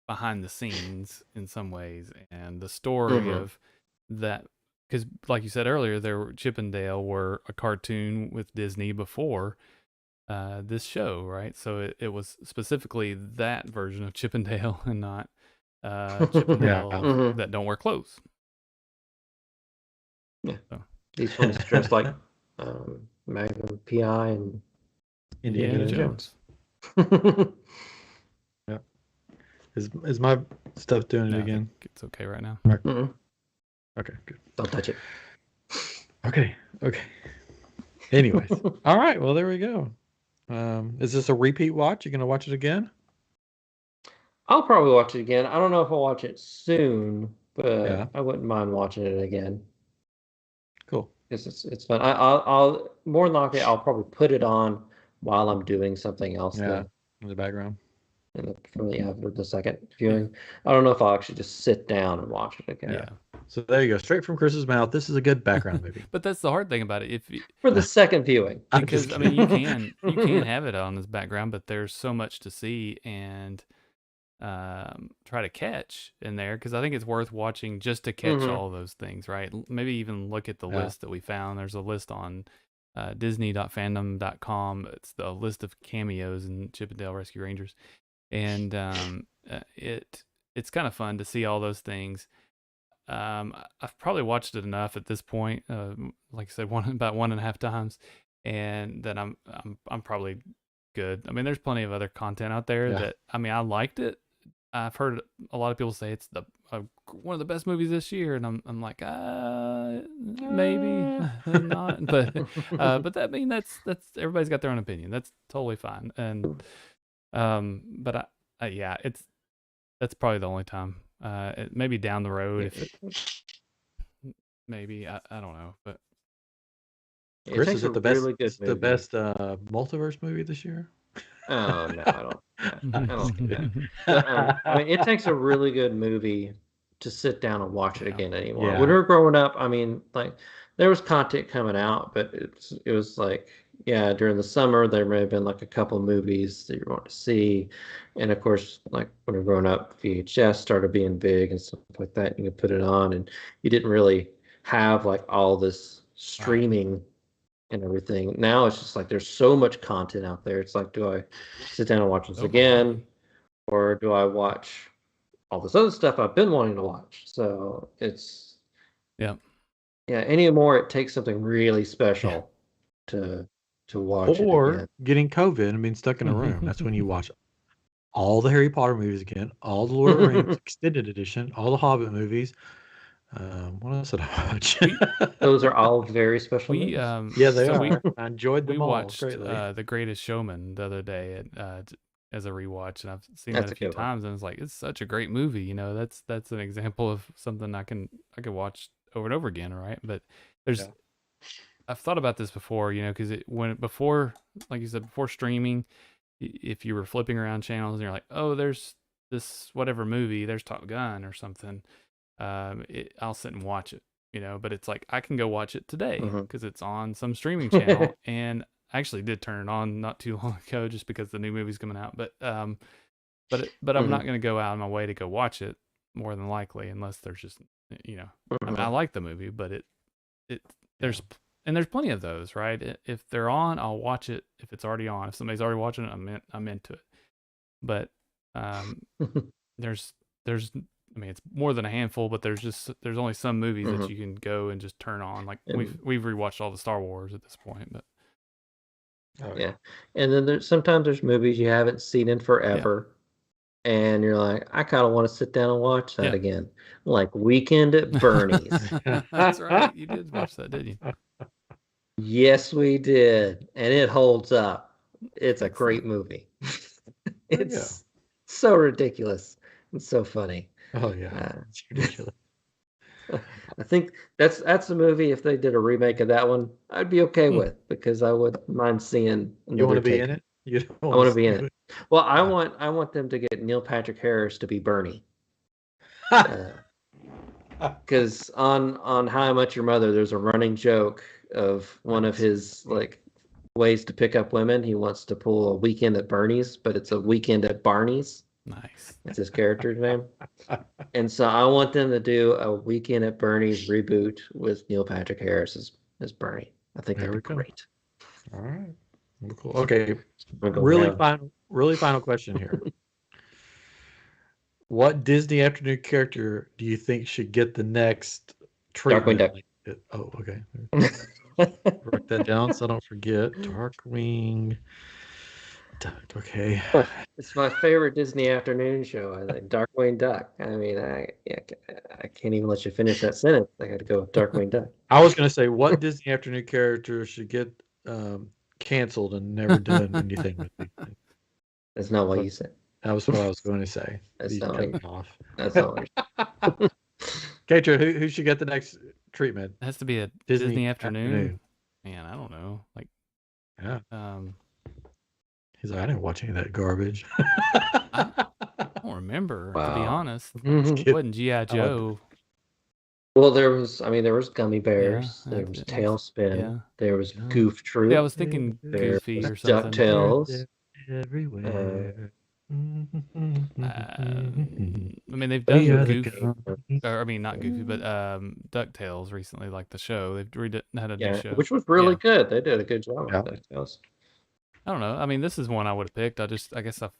behind the scenes in some ways, and the story of that. Because, like you said earlier, Chip and Dale were a cartoon with Disney before this show, right? So it was specifically that version of Chip and Dale, and not Chip and Dale that don't wear clothes. Yeah, so. These ones dressed like Magnum PI and Indiana Jones. Yeah. Is my stuff doing it again? It's okay right now. Okay, good. Don't touch it. Okay. Anyways, all right. Well, there we go. Is this a repeat watch? You gonna watch it again? I'll probably watch it again. I don't know if I'll watch it soon, but I wouldn't mind watching it again. Cool. Because it's fun. I'll more than likely I'll probably put it on while I'm doing something else. Yeah, in the background. For the second viewing. I don't know if I'll actually just sit down and watch it again. Yeah. So there you go, straight from Chris's mouth. This is a good background movie. But that's the hard thing about it. For the second viewing, because I mean, you can have it on as background, but there's so much to see and try to catch in there, because I think it's worth watching just to catch all those things, right? Maybe even look at the list that we found. There's a list on disney.fandom.com. It's the list of cameos in Chip and Dale Rescue Rangers, and it's kind of fun to see all those things. I've probably watched it enough at this point, like I said, about 1.5 times, and that I'm probably good. I mean, there's plenty of other content out there that, I mean, I liked it. I've heard a lot of people say it's one of the best movies this year, and I'm like, maybe not, but that, I mean, that's everybody's got their own opinion. That's totally fine, and but that's probably the only time. Maybe down the road, maybe I don't know, but Chris, is it the best? The best multiverse movie this year? Oh no, I don't think that. But, I mean, it takes a really good movie to sit down and watch it again anymore. When we were growing up, I mean, like, there was content coming out, but it was like, during the summer there may have been like a couple movies that you want to see, and of course, like when we were growing up, VHS started being big and stuff like that. You could put it on, and you didn't really have like all this streaming and everything. Now it's just like there's so much content out there. It's like, do I sit down and watch this again, or do I watch all this other stuff I've been wanting to watch? So it's anymore it takes something really special to watch or it getting COVID and being stuck in a room. That's when you watch all the Harry Potter movies again, all the Lord of the Rings extended edition, all the Hobbit movies. What else did I watch? Those are all very special movies. Yeah, they are. I enjoyed them all. We watched The Greatest Showman the other day as a rewatch, and I've seen that a few times, and it's like, it's such a great movie. You know, that's an example of something I could watch over and over again, right? But I've thought about this before, you know, because before, like you said, before streaming, if you were flipping around channels and you're like, oh, there's this whatever movie, there's Top Gun or something, I'll sit and watch it, you know. But it's like, I can go watch it today because it's on some streaming channel, and I actually did turn it on not too long ago just because the new movie's coming out. But I'm not going to go out of my way to go watch it, more than likely, unless there's just, you know, I mean, I like the movie, but there's plenty of those, right? If they're on, I'll watch it. If it's already on, if somebody's already watching it, I'm into it. But there's I mean, it's more than a handful, but there's only some movies that you can go and just turn on. Like, we've rewatched all the Star Wars at this point, but and then sometimes there's movies you haven't seen in forever, and you're like, I kind of want to sit down and watch that Yeah. again. Like Weekend at Bernie's. That's right. You did watch that, didn't you? Yes, we did. And it holds up. It's a great Excellent. movie. There you go. It's so ridiculous. It's so funny. Oh yeah, it's ridiculous. I think that's a movie. If they did a remake of that one, I'd be okay with, because I wouldn't mind seeing You want another to be take. in it? You don't I want to be in see it. Well, I want them to get Neil Patrick Harris to be Bernie. Because on How I Met Your Mother, there's a running joke of one of his like ways to pick up women. He wants to pull a Weekend at Bernie's, but it's a Weekend at Barney's. Nice. That's his character's name. And so I want them to do a Weekend at Bernie's reboot with Neil Patrick Harris as Bernie. I think that'd be great. All right. Cool. Okay. Go Really final question here. What Disney afternoon character do you think should get the next treatment? Darkwing Duck. Oh, okay. Write that down so I don't forget. Darkwing Duck. Okay. It's my favorite Disney afternoon show. I think Darkwing Duck. I mean, I can't even let you finish that sentence. I got to go with Darkwing Duck. I was going to say, what Disney afternoon character should get canceled and never done anything with it? That's not what you said. That was what I was going to say. That's You not cut what me off. That's not what Keitra, who should get the next treatment? It has to be a Disney afternoon. Man, I don't know. Like, yeah. He's like, I didn't watch any of that garbage. I don't remember, to be honest. It wasn't G.I. Joe. Well, there was Gummy Bears. Yeah, there was Tailspin. yeah. There was Goof Troop. Yeah, I was thinking there Goofy was or something. DuckTales. Everywhere. I mean, they've done Goofy, or I mean, not Goofy, but DuckTales recently, like the show. They've had a new show, which was really good. They did a good job with DuckTales. I don't know. I mean, this is one I would have picked. I guess it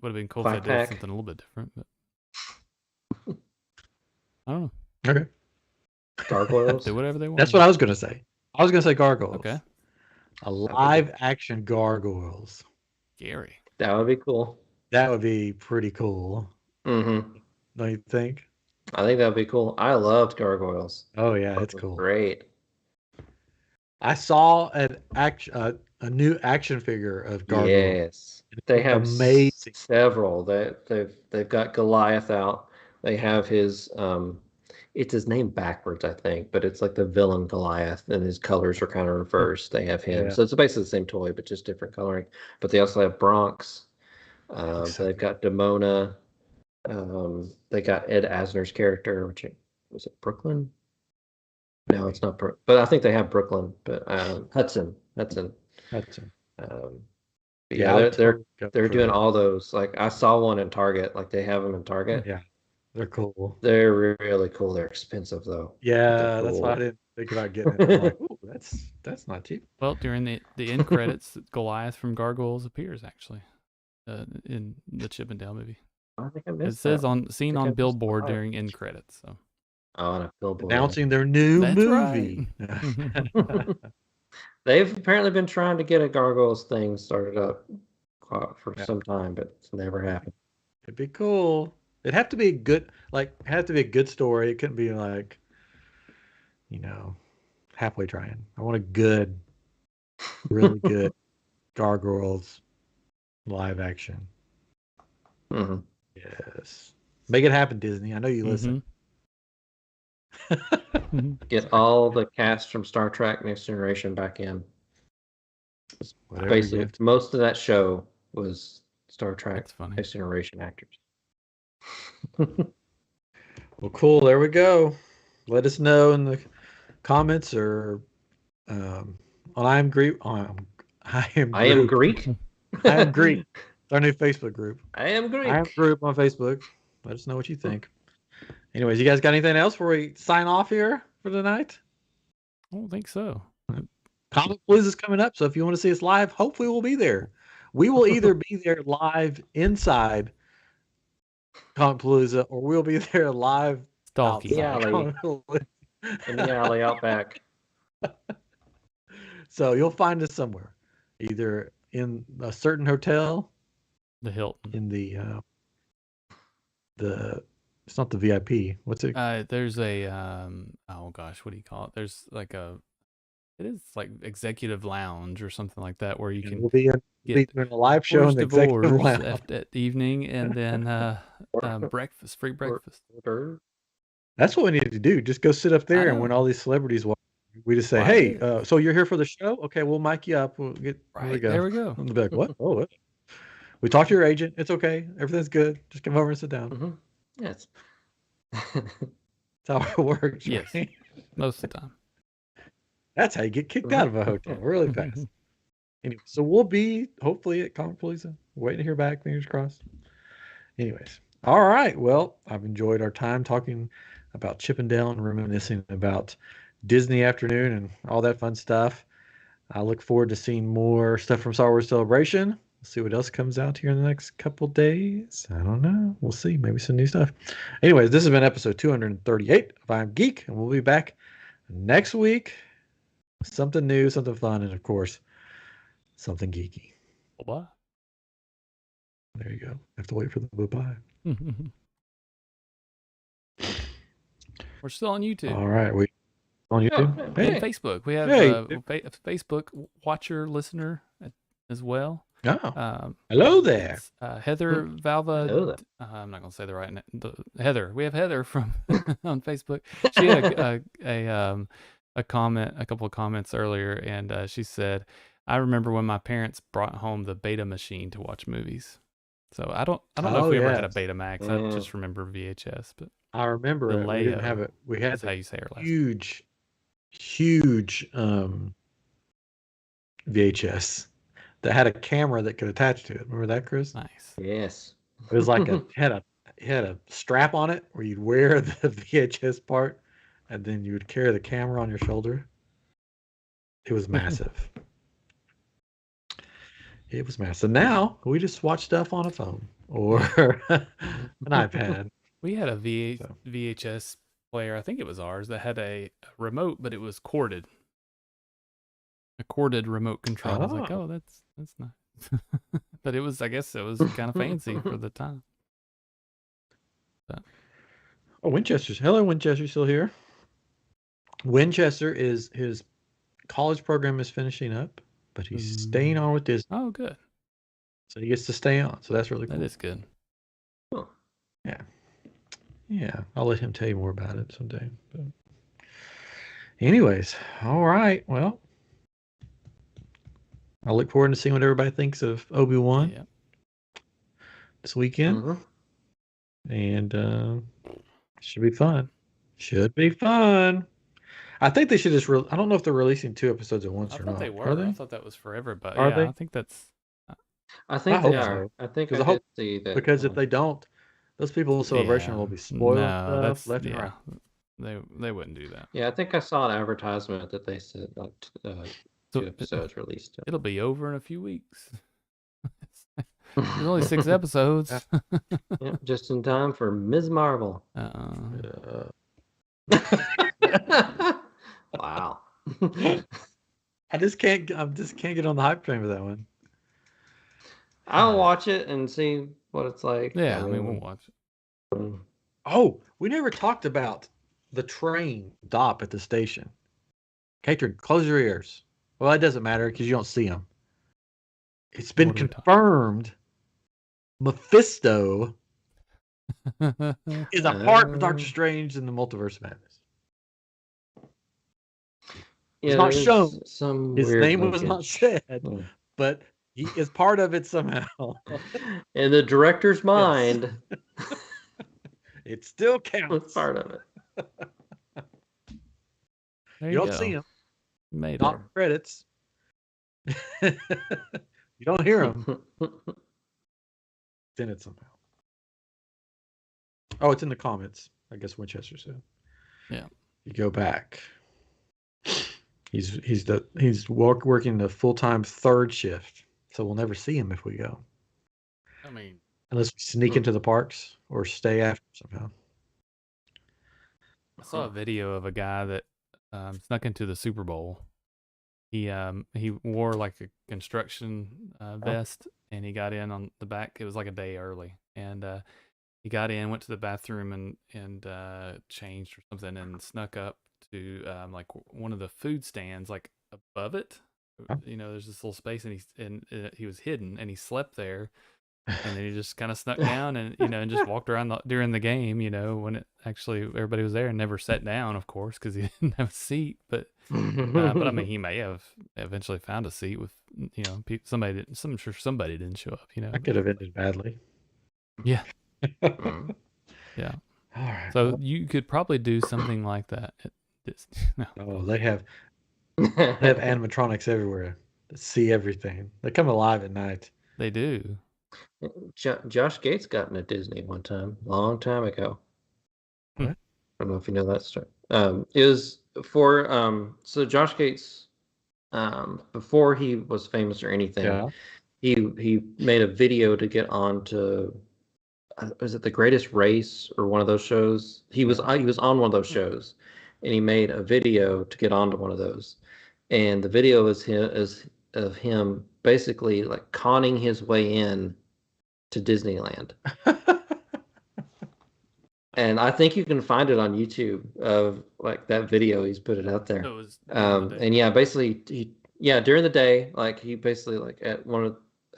would have been cool if they did something a little bit different. But I don't know. Okay. Gargoyles. Do whatever they want. That's what I was going to say. I was going to say gargoyles. Okay. A live action gargoyles. Scary. That would be cool. That would be pretty cool. Mm-hmm. Don't you think? I think that would be cool. I loved gargoyles. Oh yeah, it's cool. Great. I saw a new action figure of gargoyles. Yes, they have amazing several. They've got Goliath out. They have his it's his name backwards, I think, but it's like the villain Goliath, and his colors are kind of reversed. They have him, so it's basically the same toy, but just different coloring. But they also have Bronx. They've got Demona. They got Ed Asner's character, which was it Brooklyn? No, it's not Brooklyn, but I think they have Brooklyn. But Hudson. Yeah, they're doing all those. Like I saw one in Target. Like they have them in Target. Yeah, they're cool. They're really cool. They're expensive though. Yeah, cool. That's why I didn't think about getting it. I'm like, ooh, that's not cheap. Well, during the end credits, Goliath from Gargoyles appears actually in the Chip and Dale movie. I think I missed it says that. seen on billboard during end credits. So. On a billboard. Announcing their new movie. Right. They've apparently been trying to get a Gargoyles thing started up for some time, but it's never happened. It'd be cool. It'd have to be a good story. It couldn't be like, halfway trying. I want a good, really good Gargoyles live action. Mm-hmm. Yes. Make it happen, Disney. I know you listen. Get all the cast from Star Trek Next Generation back in. Basically, most of that show was Star Trek Next Generation actors. Well, cool. There we go. Let us know in the comments or on iamGEEK. iamGEEK. iamGEEK. It's our new Facebook group. iamGEEK group on Facebook. Let us know what you think. Anyways, you guys got anything else before we sign off here for tonight? I don't think so. Comic Palooza is coming up, so if you want to see us live, hopefully we'll be there. We will either be there live inside Comic Palooza, or we'll be there live in the alley out back. So you'll find us somewhere, either in a certain hotel, the Hilton, in the It's not the VIP. What's it? There's a oh gosh, what do you call it? There's like it is like executive lounge or something like that where you can We'll be doing a live show in the executive divorce lounge. at evening, and then breakfast, free breakfast. That's what we need to do. Just go sit up there, and when all these celebrities walk, we just say, "Hey, so you're here for the show? Okay, we'll mic you up. We'll get right there. We go. They'll be like, "What? Oh, what? We talked to your agent. It's okay. Everything's good. Just come over and sit down." Yes. That's how it works. Yes, right? most of the time. That's how you get kicked out of a hotel really fast. Anyway, so we'll be hopefully at Palooza. Waiting to hear back. Fingers crossed. Anyways, all right. Well, I've enjoyed our time talking about Chippendale and reminiscing about Disney Afternoon and all that fun stuff. I look forward to seeing more stuff from Star Wars Celebration. We'll see what else comes out here in the next couple days. I don't know. We'll see. Maybe some new stuff. Anyways, this has been episode 238 of I'm Geek, and we'll be back next week. Something new, something fun, and of course, something geeky. Bye. There you go. Have to wait for the bye-bye. We're still on YouTube. All right. We on YouTube? And Facebook. We have Facebook watcher, listener as well. Oh. Hello there. Heather Valva. I'm not going to say the right name. Heather. We have Heather from on Facebook. She had a comment, a couple of comments earlier, and she said, I remember when my parents brought home the Beta machine to watch movies. So I don't know if we ever had a Betamax. I just remember VHS, but I remember it. We didn't have it. We had that's how you say her last huge VHS that had a camera that could attach to it. Remember that, Chris? Nice. Yes. It was like it had a strap on it where you'd wear the VHS part, and then you would carry the camera on your shoulder. It was massive. It was massive. Now we just watch stuff on a phone or an iPad. We had a VHS player, I think it was ours, that had a remote, but it was corded. A corded remote control. I was like, oh, that's nice. But I guess it was kind of fancy for the time. But. Oh, Winchester's. Hello, Winchester, still here. Winchester his college program is finishing up, but he's staying on with Disney. Oh, good. So he gets to stay on. So that's really cool. That is good. Oh. Yeah. Yeah. I'll let him tell you more about it someday. But anyways, all right. Well, I look forward to seeing what everybody thinks of Obi-Wan this weekend. And should be fun. Should be fun. I think they should just. I don't know if they're releasing 2 episodes at once or not. They were. Are they? I thought that was forever, but are they? I think that's. I think they are. So. I think I hope see that. Because if they don't, those people in Celebration will be spoiled stuff left and right. They wouldn't do that. Yeah, I think I saw an advertisement that they said like 2 episodes released. It'll be over in a few weeks. There's only 6 episodes. Yeah, just in time for Ms. Marvel. Wow. I just can't get on the hype train with that one. I'll watch it and see what it's like. Yeah, I mean we'll watch it. Oh, we never talked about the train stop at the station. Catherine, close your ears. Well, it doesn't matter because you don't see them. It's been confirmed. Mephisto is a part of Doctor Strange in the Multiverse of Madness. It's not shown. His name was not said, but he is part of it somehow. In the director's mind, it still counts. It's part of it. You don't see him. Not credits. You don't hear him. It's in it somehow. Oh, it's in the comments. I guess Winchester said. Yeah. You go back. He's working the full-time 3rd shift, so we'll never see him if we go. I mean, unless we sneak into the parks or stay after somehow. I saw a video of a guy that snuck into the Super Bowl. He wore like a construction vest, and he got in on the back. It was like a day early, and he got in, went to the bathroom, and changed or something, and snuck up to like one of the food stands, like above it. You know, there's this little space, and he was hidden, and he slept there. And then he just kind of snuck down, and and just walked around during the game. When it actually everybody was there, and never sat down, of course, because he didn't have a seat. But I mean, he may have eventually found a seat with somebody. I'm sure somebody didn't show up. That could have ended badly. Yeah. Mm. Yeah. All right. So you could probably do something like that at Disney. No. Oh, they have animatronics everywhere that see everything. They come alive at night. They do. Josh Gates got into Disney one time, long time ago. What? I don't know if you know that story. It was for so Josh Gates, before he was famous or anything, Yeah. he made a video to get on to was it The Greatest Race or one of those shows? He was on one of those shows, and he made a video to get onto one of those, and the video is of him basically like conning his way in to Disneyland. And I think you can find it on YouTube of like that video. He's put it out there. It was during the day. And yeah, basically during the day, like he basically like at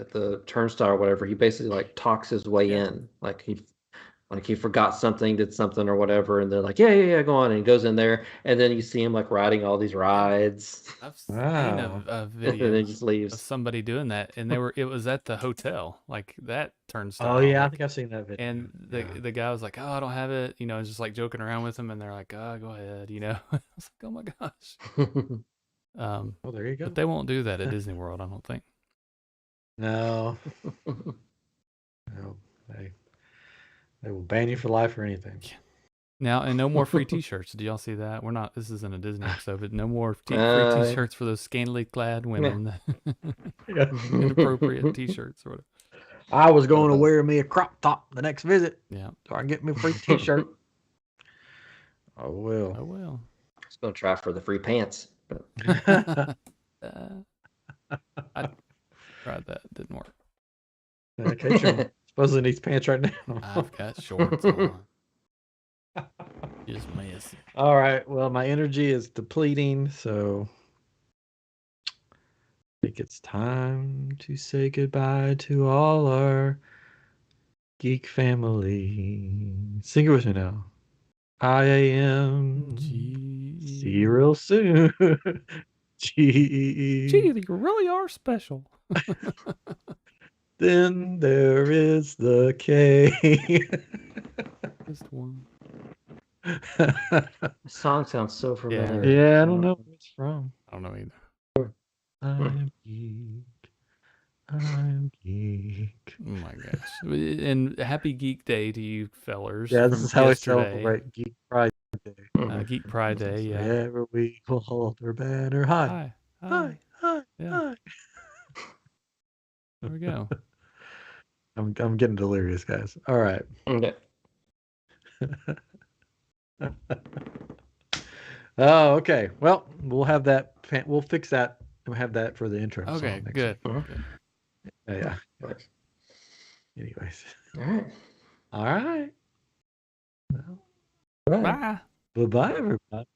the turnstile or whatever, he basically like talks his way in. Like he forgot something, did something or whatever, and they're like, yeah, go on, and he goes in there, and then you see him like riding all these rides. I've seen Wow. a And video then he just of leaves. somebody doing that, and it was at the hotel, like that turnstile. Oh yeah, I like, think I've seen that video. and the guy was like, "Oh, I don't have it," just like joking around with him, and they're like, "Oh, go ahead," I was like, "Oh my gosh." Oh, there you go. But they won't do that at Disney World, I don't think. No. No. They will ban you for life or anything. Now, and no more free T-shirts. Do y'all see that? This isn't a Disney episode, but no more free T-shirts for those scantily clad women. Inappropriate T-shirts or whatever. I was going to wear me a crop top the next visit. Yeah. So I can get me a free T-shirt. Oh well. Oh well. I was going to try for the free pants. I tried that. It didn't work. Okay, supposedly needs pants right now. I've got shorts on. Just messy. All right. Well, my energy is depleting, so I think it's time to say goodbye to all our geek family. Sing it with me now. I am see you real soon. Gee, you really are special. Then there is the K. Just one. The song sounds so familiar. Yeah, I don't know where it's from. I don't know either. I'm geek. I'm geek. Oh my gosh. And happy Geek Day to you fellers. Yeah, this from is how we yesterday. celebrate Geek Pride Day. Geek Pride Day, yeah. Every week we'll hold their banner high. Hi. Yeah. There we go. I'm getting delirious, guys. All right. Okay. Oh, okay. Well, we'll have that. We'll fix that. We'll have that for the intro. Okay, song next good. week. Good. Yeah. Nice. Anyways. All right. All right. Well, Bye. bye-bye, everybody.